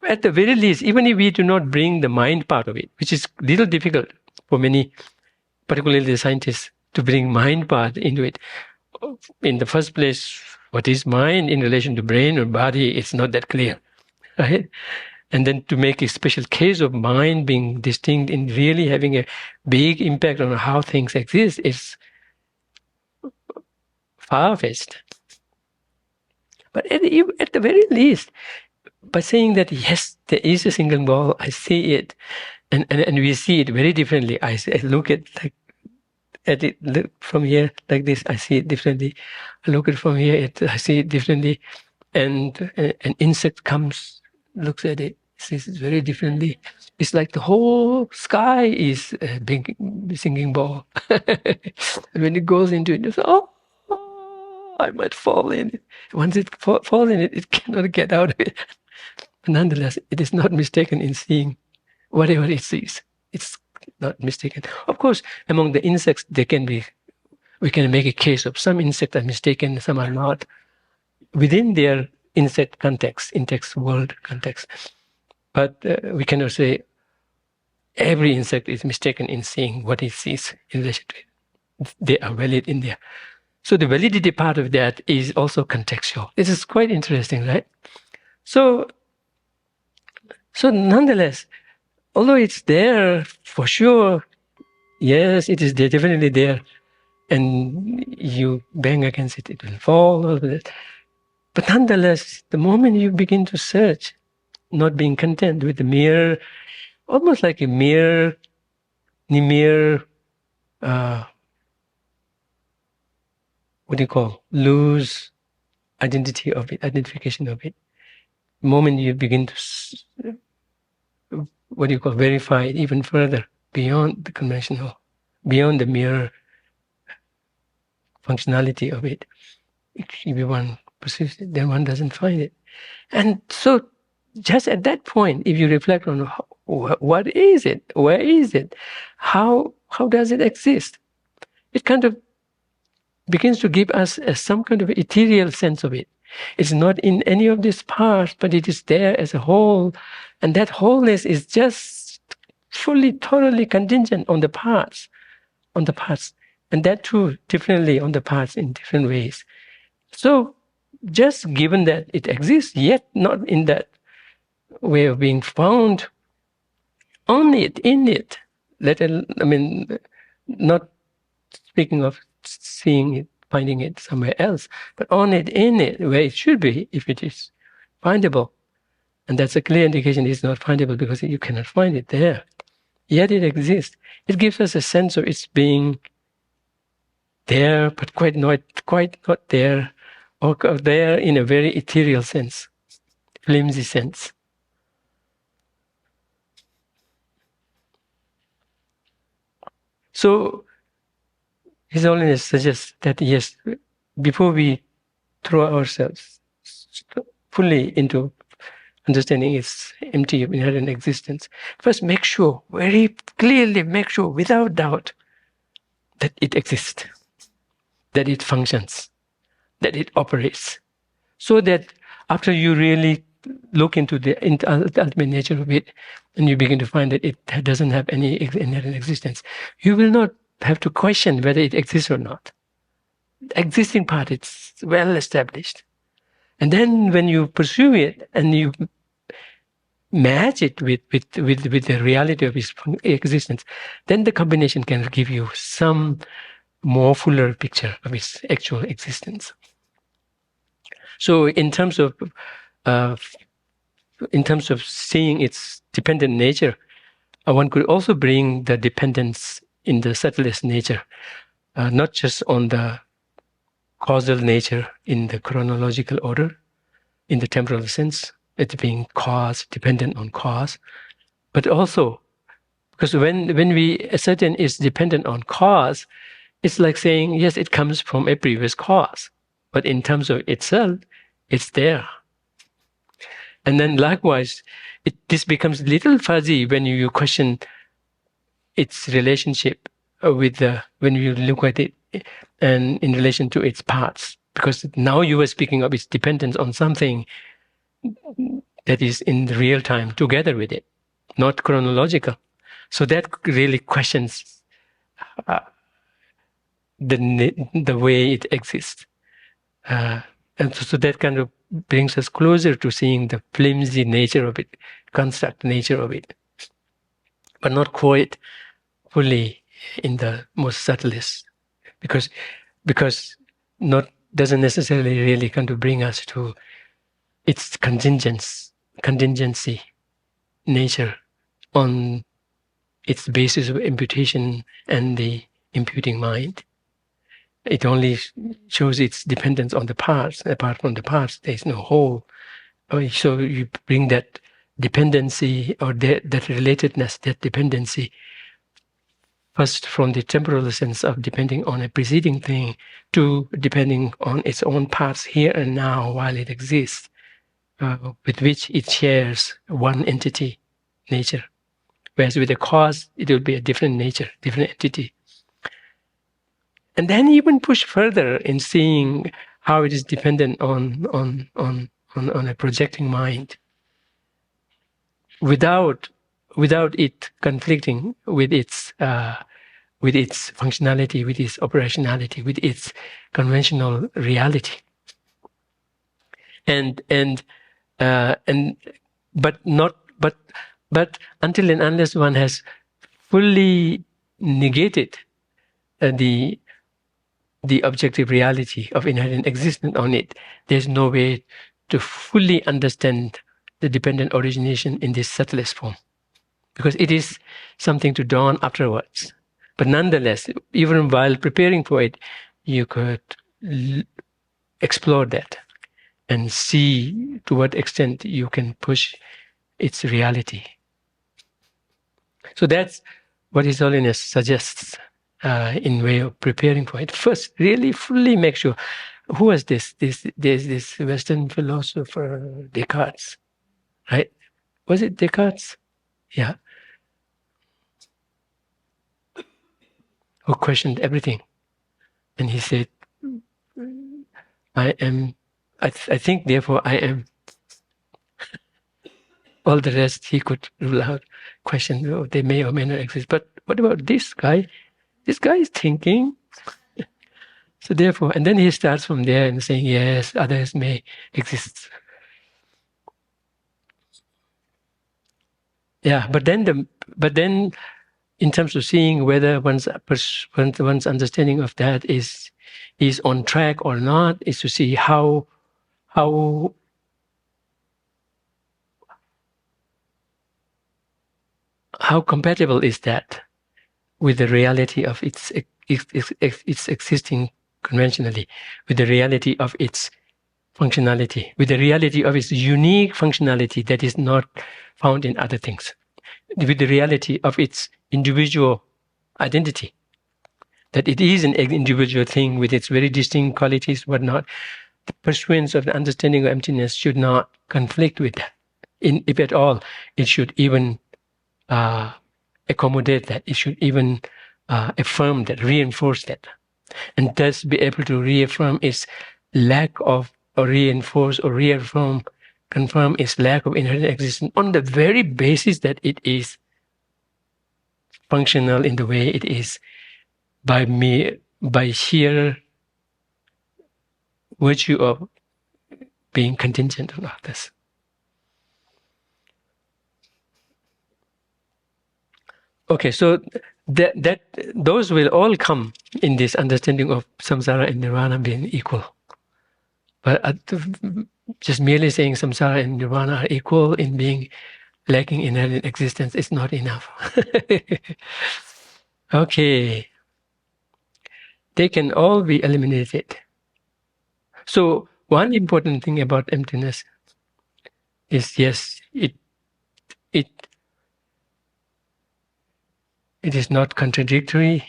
At the very least, even if we do not bring the mind part of it, which is a little difficult for many, particularly the scientists, to bring mind part into it. In the first place, what is mind in relation to brain or body, it's not that clear, right? And then to make a special case of mind being distinct and really having a big impact on how things exist is far-fetched. But at the very least, by saying that, yes, there is a single ball, I see it, and we see it very differently. I look at it from here like this, I see it differently. I look at it from here, I see it differently. And an insect comes, looks at it, sees it very differently. It's like the whole sky is a big singing ball. And when it goes into it, it's, I might fall in it. Once it falls in it, it cannot get out of it. But nonetheless, it is not mistaken in seeing whatever it sees. It's not mistaken. Of course, among the insects, we can make a case of some insects are mistaken, some are not, within their insect context, insect world context. But we cannot say every insect is mistaken in seeing what it sees in relation to it. They are valid in there. So the validity part of that is also contextual. This is quite interesting, right? So nonetheless, although it's there for sure, yes, it is definitely there, and you bang against it, it will fall, all of that. But nonetheless, the moment you begin to search, not being content with the mere, almost like a mere, loose identification of it. The moment you begin to verify it even further, beyond the conventional, beyond the mere functionality of it, if one perceives it, then one doesn't find it. And so just at that point, if you reflect on what is it, where is it, how does it exist, it kind of begins to give us some kind of ethereal sense of it. It's not in any of these parts, but it is there as a whole. And that wholeness is just fully, totally contingent on the parts. And that too, differently on the parts in different ways. So just given that it exists, yet not in that way of being found, on it, in it, not speaking of seeing it, finding it somewhere else, but on it, in it, where it should be, if it is findable. And that's a clear indication it's not findable because you cannot find it there. Yet it exists. It gives us a sense of its being there, but quite not there, or there in a very ethereal sense, flimsy sense. So His Holiness suggests that, yes, before we throw ourselves fully into understanding its empty inherent existence, first very clearly make sure, without doubt, that it exists, that it functions, that it operates. So that after you really look into the ultimate nature of it, and you begin to find that it doesn't have any inherent existence, you will not have to question whether it exists or not. The existing part, it's well established. And then when you pursue it and you match it with the reality of its existence, then the combination can give you some more fuller picture of its actual existence. So in terms of seeing its dependent nature, one could also bring the dependence in the subtlest nature, not just on the causal nature in the chronological order, in the temporal sense, it being cause, dependent on cause, but also because when we ascertain it's dependent on cause, it's like saying, yes, it comes from a previous cause, but in terms of itself, it's there. And then likewise, this becomes a little fuzzy when you question its relationship with when you look at it and in relation to its parts, because now you are speaking of its dependence on something that is in real time together with it, not chronological. So that really questions the way it exists. And so that kind of brings us closer to seeing the flimsy nature of it, construct nature of it, but not quite fully in the most subtlest, because not doesn't necessarily really kind of bring us to its contingency nature on its basis of imputation and the imputing mind. It only shows its dependence on the parts. Apart from the parts, there is no whole. So you bring that dependency or that relatedness, that dependency, first from the temporal sense of depending on a preceding thing to depending on its own parts here and now while it exists, with which it shares one entity, nature. Whereas with a cause, it will be a different nature, different entity. And then even push further in seeing how it is dependent on a projecting mind, without it conflicting with its functionality, with its operationality, with its conventional reality. But until and unless one has fully negated the objective reality of inherent existence on it, there's no way to fully understand the dependent origination in this subtlest form, because it is something to dawn afterwards. But nonetheless, even while preparing for it, you could explore that and see to what extent you can push its reality. So that's what His Holiness suggests in way of preparing for it. First, really fully make sure, who was this? There's this Western philosopher, Descartes, right? Was it Descartes? Yeah. Who questioned everything. And he said, I am, I think, therefore I am. All the rest he could rule out, question, oh, they may or may not exist. But what about this guy? This guy is thinking. So therefore, and then he starts from there and saying, yes, others may exist. Yeah, but then in terms of seeing whether one's understanding of that is on track or not, is to see how compatible is that with the reality of its existing conventionally, with the reality of its functionality, with the reality of its unique functionality that is not found in other things, with the reality of its individual identity, that it is an individual thing with its very distinct qualities, whatnot. The pursuance of the understanding of emptiness should not conflict with that. If at all, it should even accommodate that. It should even affirm that, reinforce that, and thus be able to reaffirm its lack of, or reinforce or reaffirm confirm its lack of inherent existence on the very basis that it is functional in the way it is by sheer virtue of being contingent on others. Okay, so those will all come in this understanding of samsara and nirvana being equal. But just merely saying samsara and nirvana are equal in being lacking inherent existence is not enough. Okay. They can all be eliminated. So one important thing about emptiness is, yes, it is not contradictory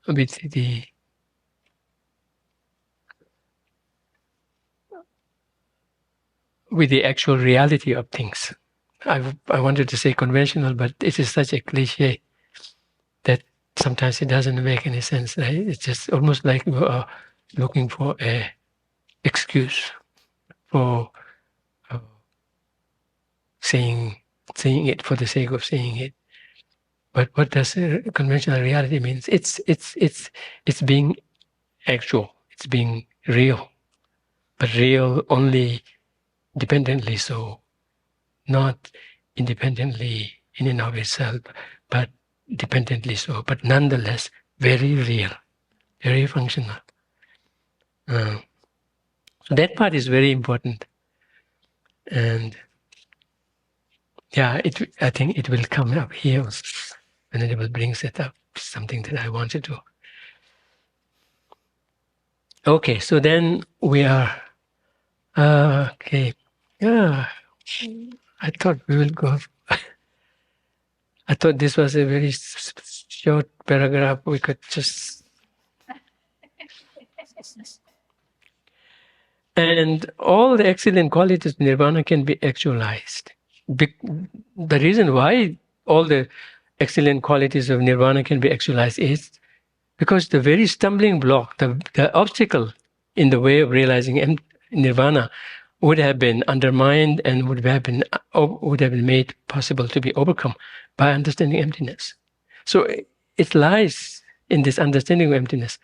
with the actual reality of things. I wanted to say conventional, but it is such a cliche that sometimes it doesn't make any sense. Right? It's just almost like we are looking for an excuse for saying it for the sake of saying it. But what does conventional reality means? It's being actual. It's being real, but real only dependently so, not independently in and of itself, but dependently so, but nonetheless very real, very functional. So that part is very important, and yeah, I think it will come up here, and it will bring it up, something that I wanted to. Okay, so then we are. Okay, yeah. I thought we will go. I thought this was a very short paragraph. We could just. And all the excellent qualities of nirvana can be actualized. The reason why all the excellent qualities of nirvana can be actualized is because the very stumbling block, the obstacle in the way of realizing nirvana would have been undermined and would have been made possible to be overcome by understanding emptiness. So it lies in this understanding of emptiness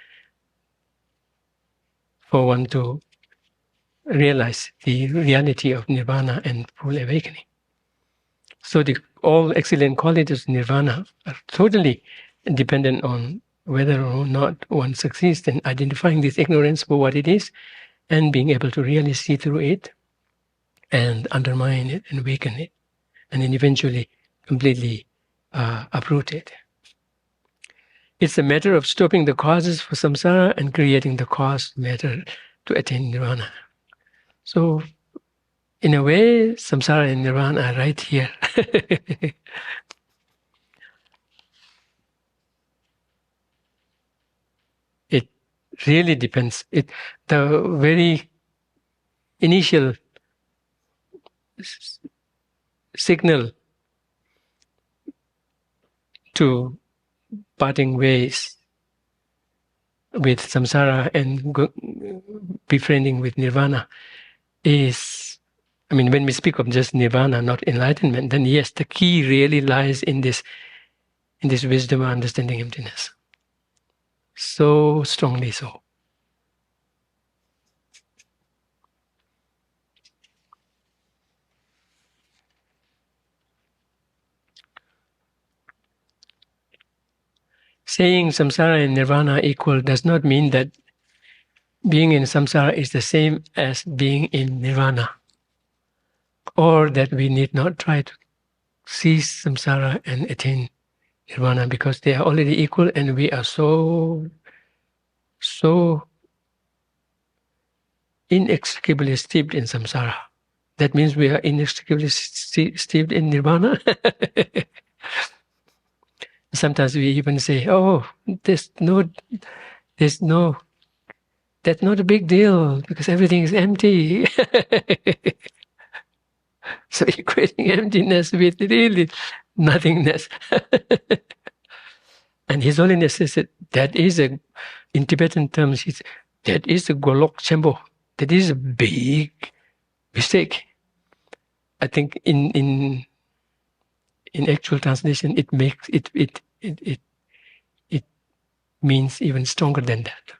for one to realize the reality of nirvana and full awakening. So all excellent qualities of nirvana are totally dependent on whether or not one succeeds in identifying this ignorance for what it is and being able to really see through it and undermine it and weaken it, and then eventually completely uproot it. It's a matter of stopping the causes for samsara and creating the cause matter to attain nirvana. So, in a way, samsara and nirvana are right here. It really depends. The very initial signal to parting ways with samsara and befriending with nirvana is, I mean, when we speak of just nirvana, not enlightenment, then yes, the key really lies in this wisdom of understanding emptiness. So strongly so. Saying samsara and nirvana are equal does not mean that being in samsara is the same as being in nirvana, or that we need not try to cease samsara and attain nirvana, because they are already equal and we are so inextricably steeped in samsara. That means we are inextricably steeped in nirvana. Sometimes we even say, "Oh, that's not a big deal because everything is empty." So equating emptiness with really nothingness. And His Holiness says that is in Tibetan terms, that is a golok chambo. That is a big mistake. I think in actual translation, it makes it means even stronger than that.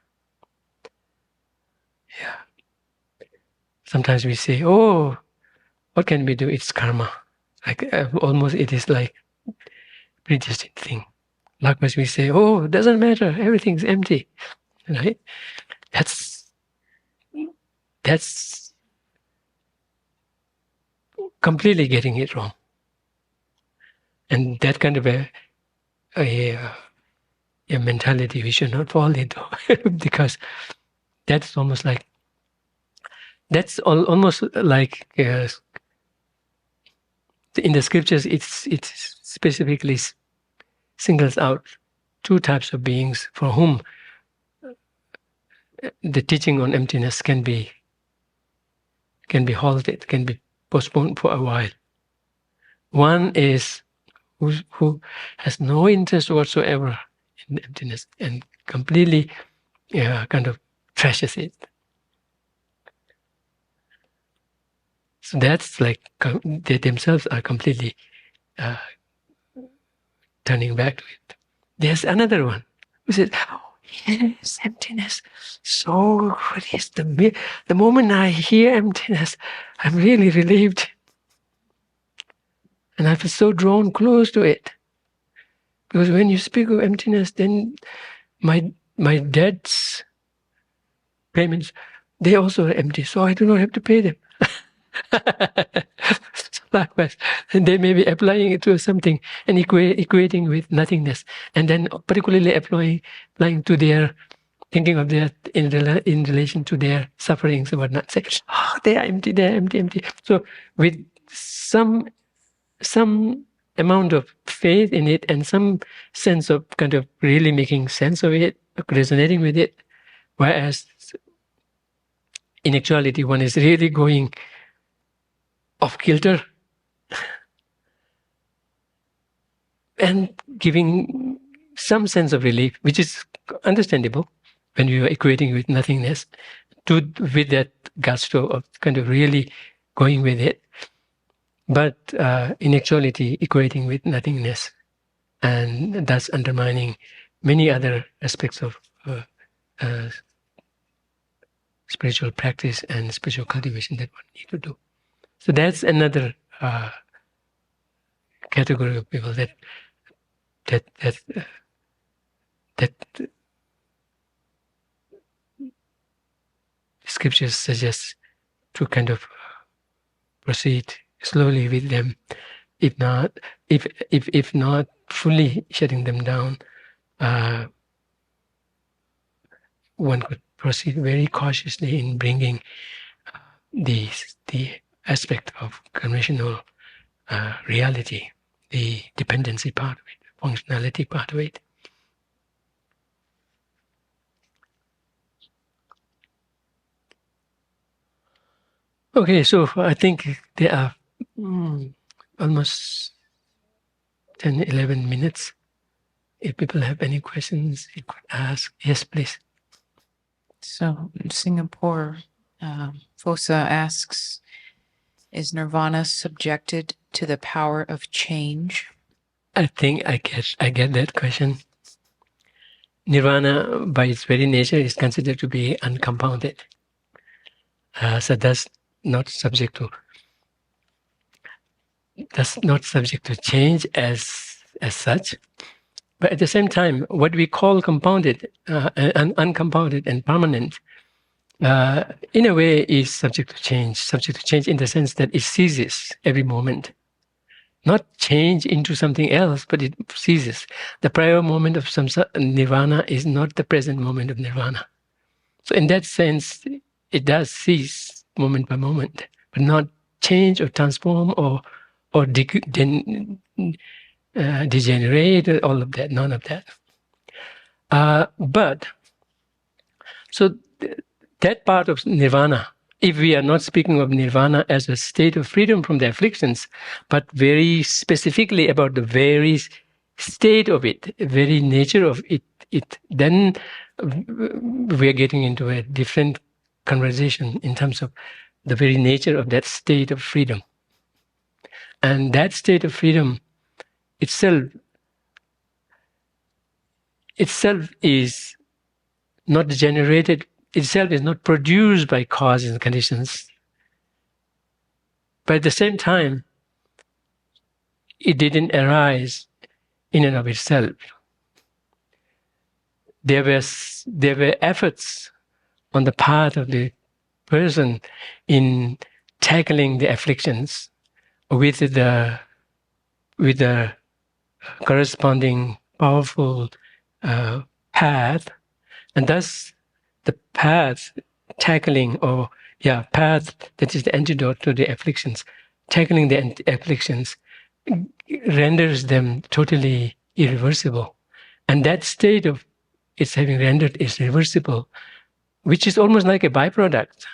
Yeah. Sometimes we say, "Oh, what can we do? It's karma." Like almost, it is like predestined thing. Likewise, we say, "Oh, it doesn't matter. Everything's empty." Right? That's completely getting it wrong. And that kind of a mentality we should not fall into, because that's almost like almost like in the scriptures. It specifically singles out two types of beings for whom the teaching on emptiness can be halted, can be postponed for a while. One is who has no interest whatsoever in emptiness and completely kind of trashes it. So that's like they themselves are completely turning back to it. There's another one who says, "Oh, yes, emptiness. So good. Yes, the moment I hear emptiness, I'm really relieved. And I feel so drawn close to it. Because when you speak of emptiness, then my debts, payments, they also are empty, so I do not have to pay them." So likewise, and they may be applying it to something and equating with nothingness, and then particularly applying to their thinking of their in relation to their sufferings and whatnot. Say, "Oh, they are empty, empty." So with some amount of faith in it and some sense of kind of really making sense of it, resonating with it, whereas in actuality one is really going off kilter and giving some sense of relief, which is understandable when you are equating with nothingness, with that gusto of kind of really going with it, but in actuality equating with nothingness, and thus undermining many other aspects of spiritual practice and spiritual cultivation that one need to do. So that's another category of people that scriptures suggest to kind of proceed slowly with them, if not fully shutting them down. One could proceed very cautiously in bringing the aspect of conventional reality, the dependency part of it, functionality part of it. Okay, so I think there are almost 10, 11 minutes. If people have any questions, you could ask. Yes, please. So Singapore, Fosa asks, is Nirvana subjected to the power of change? I think I get that question. Nirvana, by its very nature, is considered to be uncompounded. So that's not subject to change as such. But at the same time, what we call compounded, uncompounded and permanent, in a way is subject to change in the sense that it ceases every moment. Not change into something else, but it ceases. The prior moment of nirvana is not the present moment of nirvana. So in that sense, it does cease moment by moment, but not change or transform or degenerate, all of that, none of that. But so that part of nirvana, if we are not speaking of nirvana as a state of freedom from the afflictions, but very specifically about the very state of it, very nature of it, then we are getting into a different conversation in terms of the very nature of that state of freedom. And that state of freedom itself is not generated, itself is not produced by causes and conditions. But at the same time, it didn't arise in and of itself. There were efforts on the part of the person in tackling the afflictions with the corresponding powerful path, and thus the path tackling, path that is the antidote to the afflictions, tackling the afflictions renders them totally irreversible. And that state of its having rendered is reversible, which is almost like a byproduct.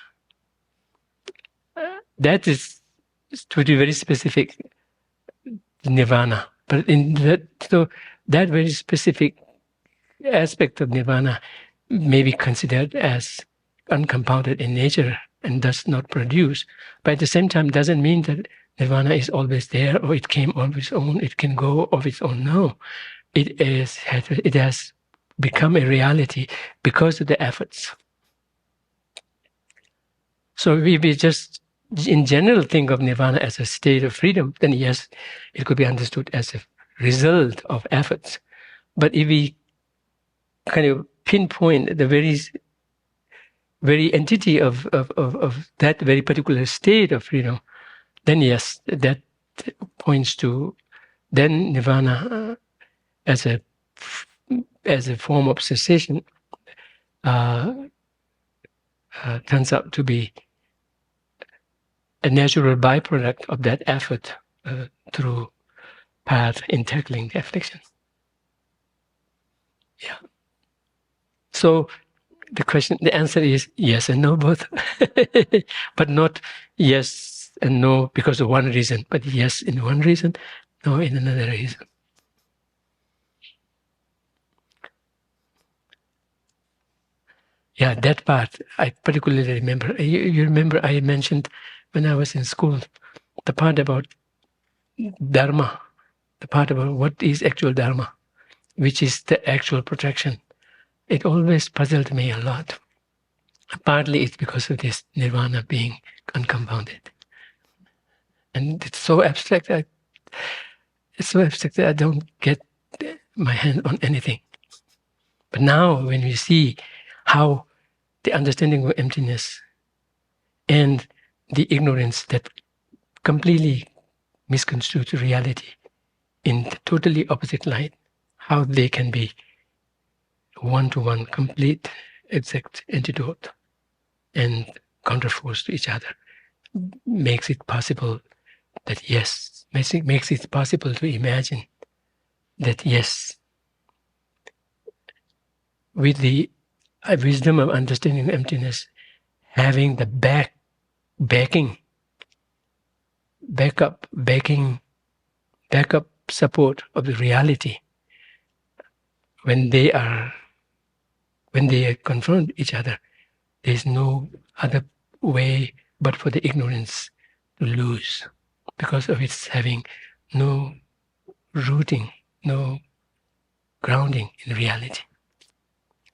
That is to be very specific, nirvana. But in that very specific aspect of nirvana may be considered as uncompounded in nature and thus not produced. But at the same time, doesn't mean that nirvana is always there or it came of its own, it can go of its own. No, it has become a reality because of the efforts. So if we just in general think of nirvana as a state of freedom, then yes, it could be understood as a result of efforts. But if we kind of pinpoint the very entity of that very particular state of freedom, then yes, that points to then nirvana as a form of cessation turns out to be a natural byproduct of that effort through path in tackling the affliction. Yeah. So the answer is yes and no both, but not yes and no because of one reason, but yes in one reason, no in another reason. Yeah, that part I particularly remember. You remember I mentioned when I was in school, the part about dharma, the part about what is actual dharma, which is the actual protection. It always puzzled me a lot. Partly it's because of this nirvana being uncompounded. And it's so abstract that I don't get my hand on anything. But now when we see how the understanding of emptiness and the ignorance that completely misconstrues reality in the totally opposite light, how they can be one-to-one, complete, exact antidote and counterforce to each other, makes it possible that yes, makes it possible to imagine that yes, with the wisdom of understanding emptiness, having the backup support of the reality when they confront each other, there is no other way but for the ignorance to lose because of its having no rooting, no grounding in reality.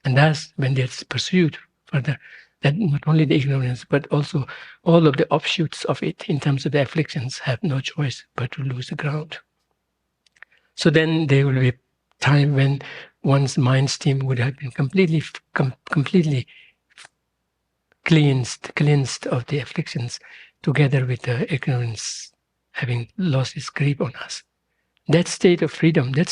And thus, when there's pursued further, that not only the ignorance, but also all of the offshoots of it in terms of the afflictions have no choice but to lose the ground. So then there will be a time when one's mind stream would have been completely cleansed of the afflictions, together with the ignorance having lost its grip on us. That state of freedom, that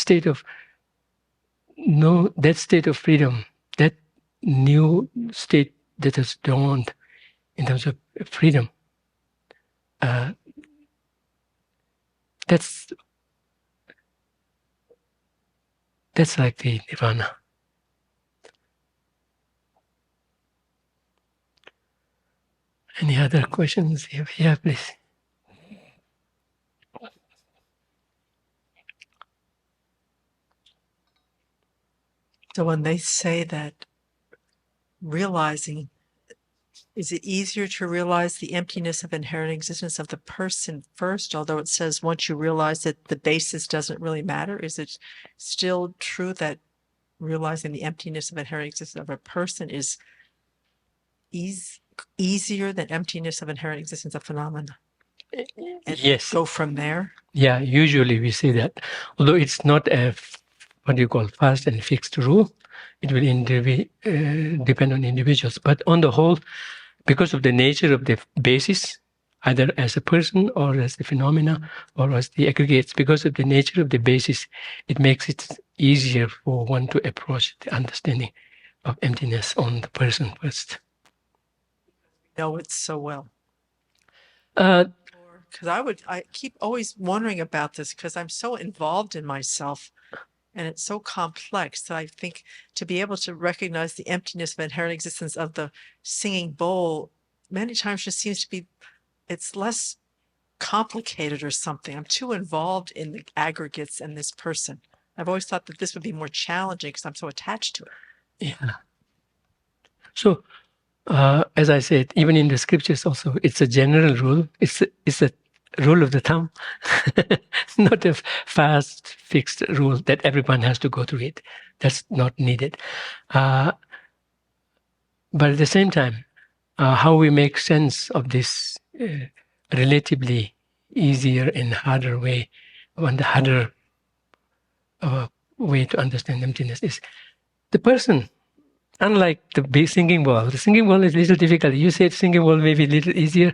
freedom, that new state that has dawned in terms of freedom, that's like the nirvana. Any other questions? Yeah, please. So when they say that realizing Is it easier to realize the emptiness of inherent existence of the person first, although it says once you realize that the basis doesn't really matter? Is it still true that realizing the emptiness of inherent existence of a person is easier than emptiness of inherent existence of phenomena? And Yes. go from there? Yeah, usually we say that. Although it's not a, what you call, fast and fixed rule. It will depend on individuals. But on the whole, because of the nature of the basis, either as a person or as the phenomena or as the aggregates, because of the nature of the basis, it makes it easier for one to approach the understanding of emptiness on the person first. Know it so well. Because I keep always wondering about this because I'm so involved in myself and it's so complex that I think to be able to recognize the emptiness of inherent existence of the singing bowl many times just seems to be, it's less complicated or something. I'm too involved in the aggregates and this person. I've always thought that this would be more challenging because I'm so attached to it. Yeah. So, as I said, even in the scriptures also, it's a general rule. It's a rule of the thumb, not a fast, fixed rule that everyone has to go through it. That's not needed. But at the same time, how we make sense of this relatively easier and harder way, and the harder way to understand emptiness is the person. Unlike the singing bowl is a little difficult. You said singing bowl may be a little easier,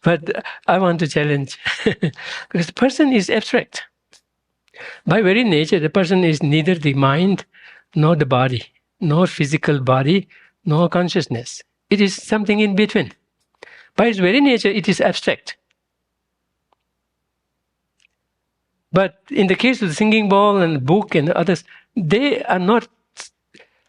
but I want to challenge because the person is abstract. By very nature, the person is neither the mind nor the body, nor physical body, nor consciousness. It is something in between. By its very nature, it is abstract. But in the case of the singing bowl and book and others, they are not.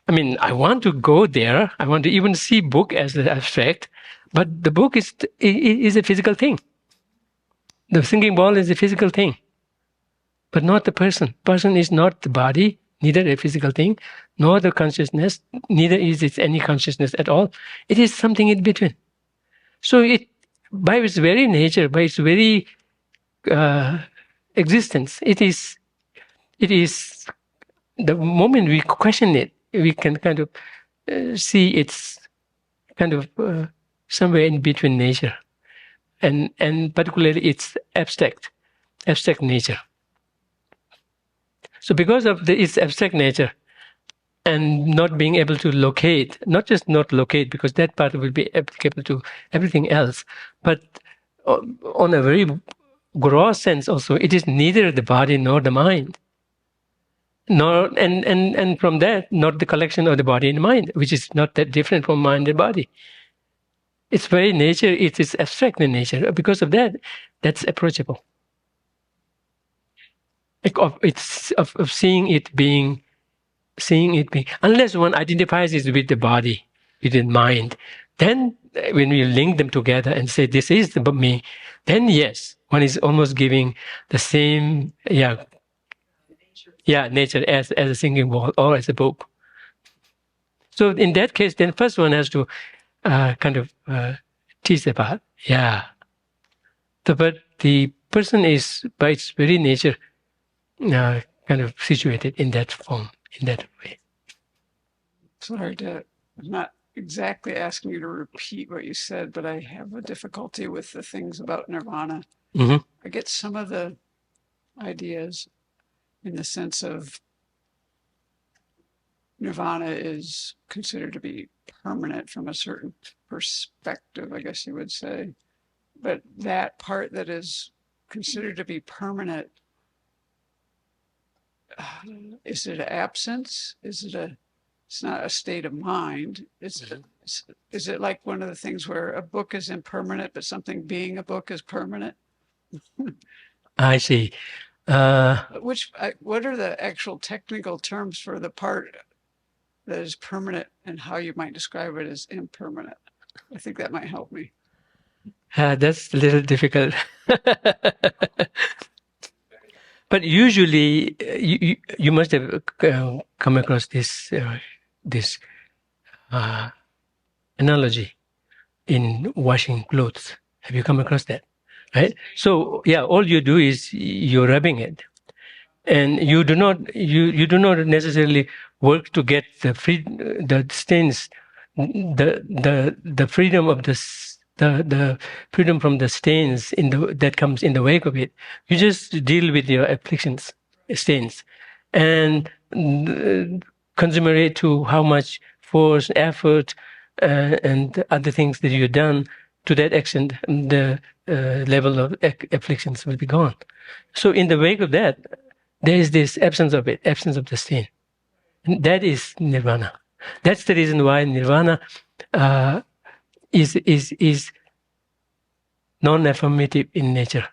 I mean, I want to go there. I want to even see book as the abstract, but the book is a physical thing. The singing bowl is a physical thing, but not the person. Person is not the body, neither a physical thing, nor the consciousness, neither is it any consciousness at all. It is something in between. So it, by its very nature, by its very existence, it is the moment we question it, we can kind of see it's kind of somewhere in between nature, and particularly its abstract nature. So because of its abstract nature and not being able to locate, not just not locate, because that part will be applicable to everything else, but on a very gross sense also, it is neither the body nor the mind. Nor and from that, not the collection of the body and mind, which is not that different from mind and body. Its very nature, it is abstract in nature. Because of that, that's approachable. Like of seeing it being, unless one identifies it with the body, with the mind, then when we link them together and say this is the me, then yes, one is almost giving the same nature as a singing bowl or as a book. So in that case, then first one has to kind of tease apart. Yeah. But the person is, by its very nature, kind of situated in that form, in that way. Sorry I'm not exactly asking you to repeat what you said, but I have a difficulty with the things about nirvana. Mm-hmm. I get some of the ideas in the sense of nirvana is considered to be permanent from a certain perspective, I guess you would say. But that part that is considered to be permanent, is it an absence? Is it it's not a state of mind? Is it like one of the things where a book is impermanent, but something being a book is permanent? I see. What are the actual technical terms for the part that is permanent and how you might describe it as impermanent? I think that might help me. That's a little difficult. But usually, you must have come across this analogy in washing clothes. Have you come across that? Right? So yeah, all you do is you're rubbing it, and you do not necessarily work to get the stains, the freedom of the freedom from the stains that comes in the wake of it. You just deal with your afflictions, stains, and consummate to how much force, effort, and other things that you've done. To that extent, the level of afflictions will be gone. So in the wake of that, there is this absence of it, absence of the stain. And that is nirvana. That's the reason why nirvana is non-affirmative in nature.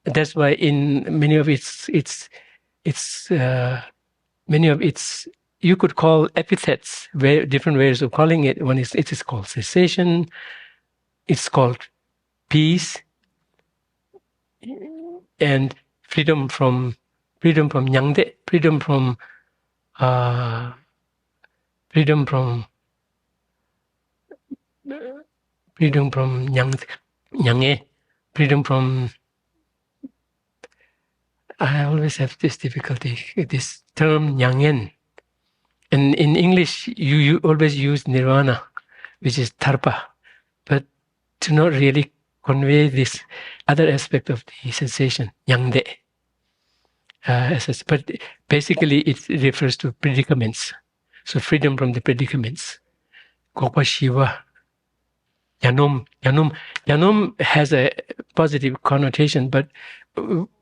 That's why in many of its you could call epithets, different ways of calling it. One is it is called cessation. It's called peace and freedom from nyangde, freedom from nyange, freedom from. I always have this difficulty with this term nyangen. And in English, you always use nirvana, which is tarpa, but to not really convey this other aspect of the sensation, nyangde. But basically, it refers to predicaments. So freedom from the predicaments. Kokwa Shiva. Yanum has a positive connotation, but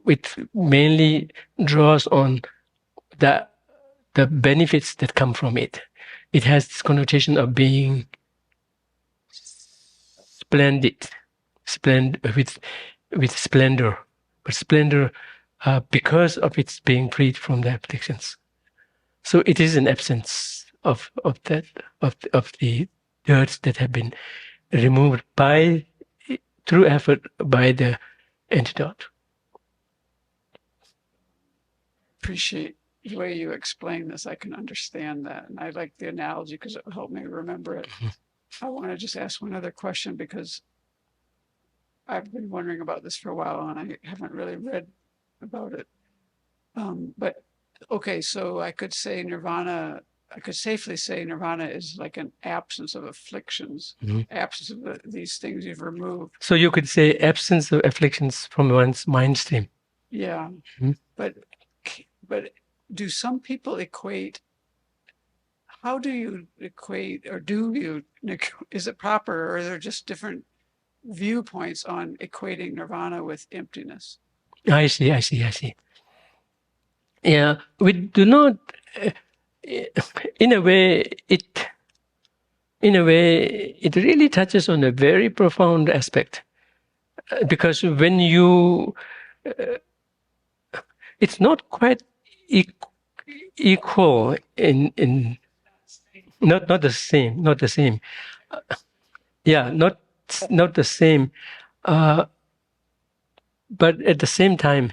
it mainly draws on the benefits that come from it. It has this connotation of being splendid, with splendor, but splendor because of its being freed from the afflictions. So it is an absence of the dirts that have been removed through effort by the antidote. Appreciate the way you explain this. I can understand that, and I like the analogy because it will help me remember it. I want to just ask one other question because I've been wondering about this for a while and I haven't really read about it. But okay, so I could safely say nirvana is like an absence of afflictions, absence of these things you've removed. So you could say absence of afflictions from one's mind stream. Yeah, but do some people equate? How do you equate, or is it proper, or are there just different viewpoints on equating nirvana with emptiness? I see. Yeah, we do not. In a way, it really touches on a very profound aspect, because when you, it's not quite equal in not the same. Yeah, not the same. But at the same time,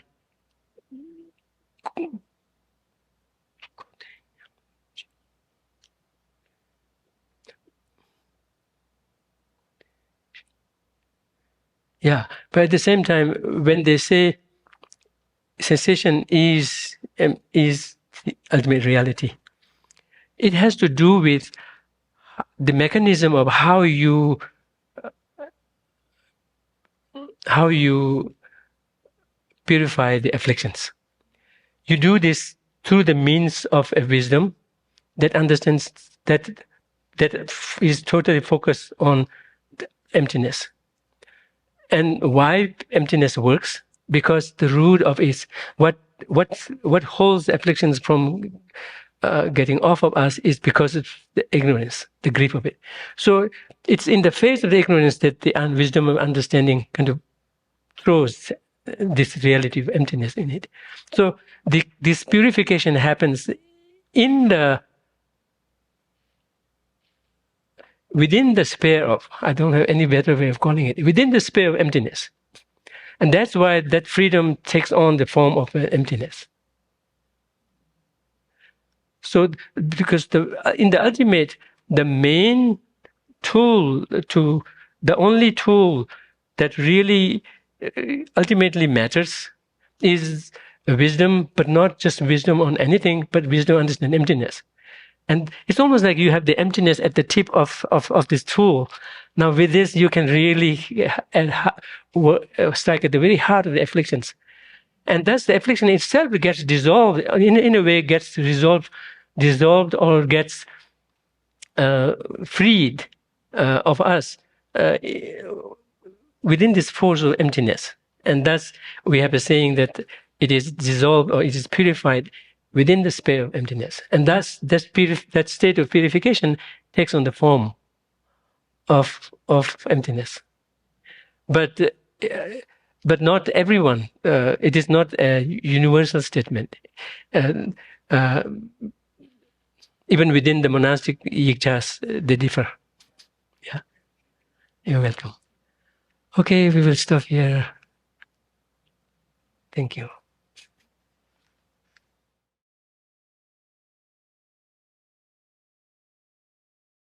yeah, but at the same time, when they say cessation is the ultimate reality, it has to do with the mechanism of how you purify the afflictions. You do this through the means of a wisdom that understands that is totally focused on the emptiness. And why emptiness works? Because the root of it, what holds afflictions from getting off of us is because of the ignorance, the grip of it. So it's in the face of the ignorance that the wisdom of understanding kind of throws this reality of emptiness in it. So this purification happens within the sphere of, I don't have any better way of calling it, within the sphere of emptiness. And that's why that freedom takes on the form of emptiness. So, because in the ultimate, the main tool the only tool that really ultimately matters is wisdom, but not just wisdom on anything, but wisdom on understand emptiness. And it's almost like you have the emptiness at the tip of this tool. Now with this, you can really strike at the very heart of the afflictions. And thus the affliction itself gets dissolved, in a way gets dissolved or gets freed of us within this force of emptiness. And thus we have a saying that it is dissolved or it is purified within the sphere of emptiness. And thus that state of purification takes on the form of emptiness. But not everyone. It is not a universal statement. Even within the monastic yigchas, they differ. Yeah, you're welcome. Okay, we will stop here. Thank you.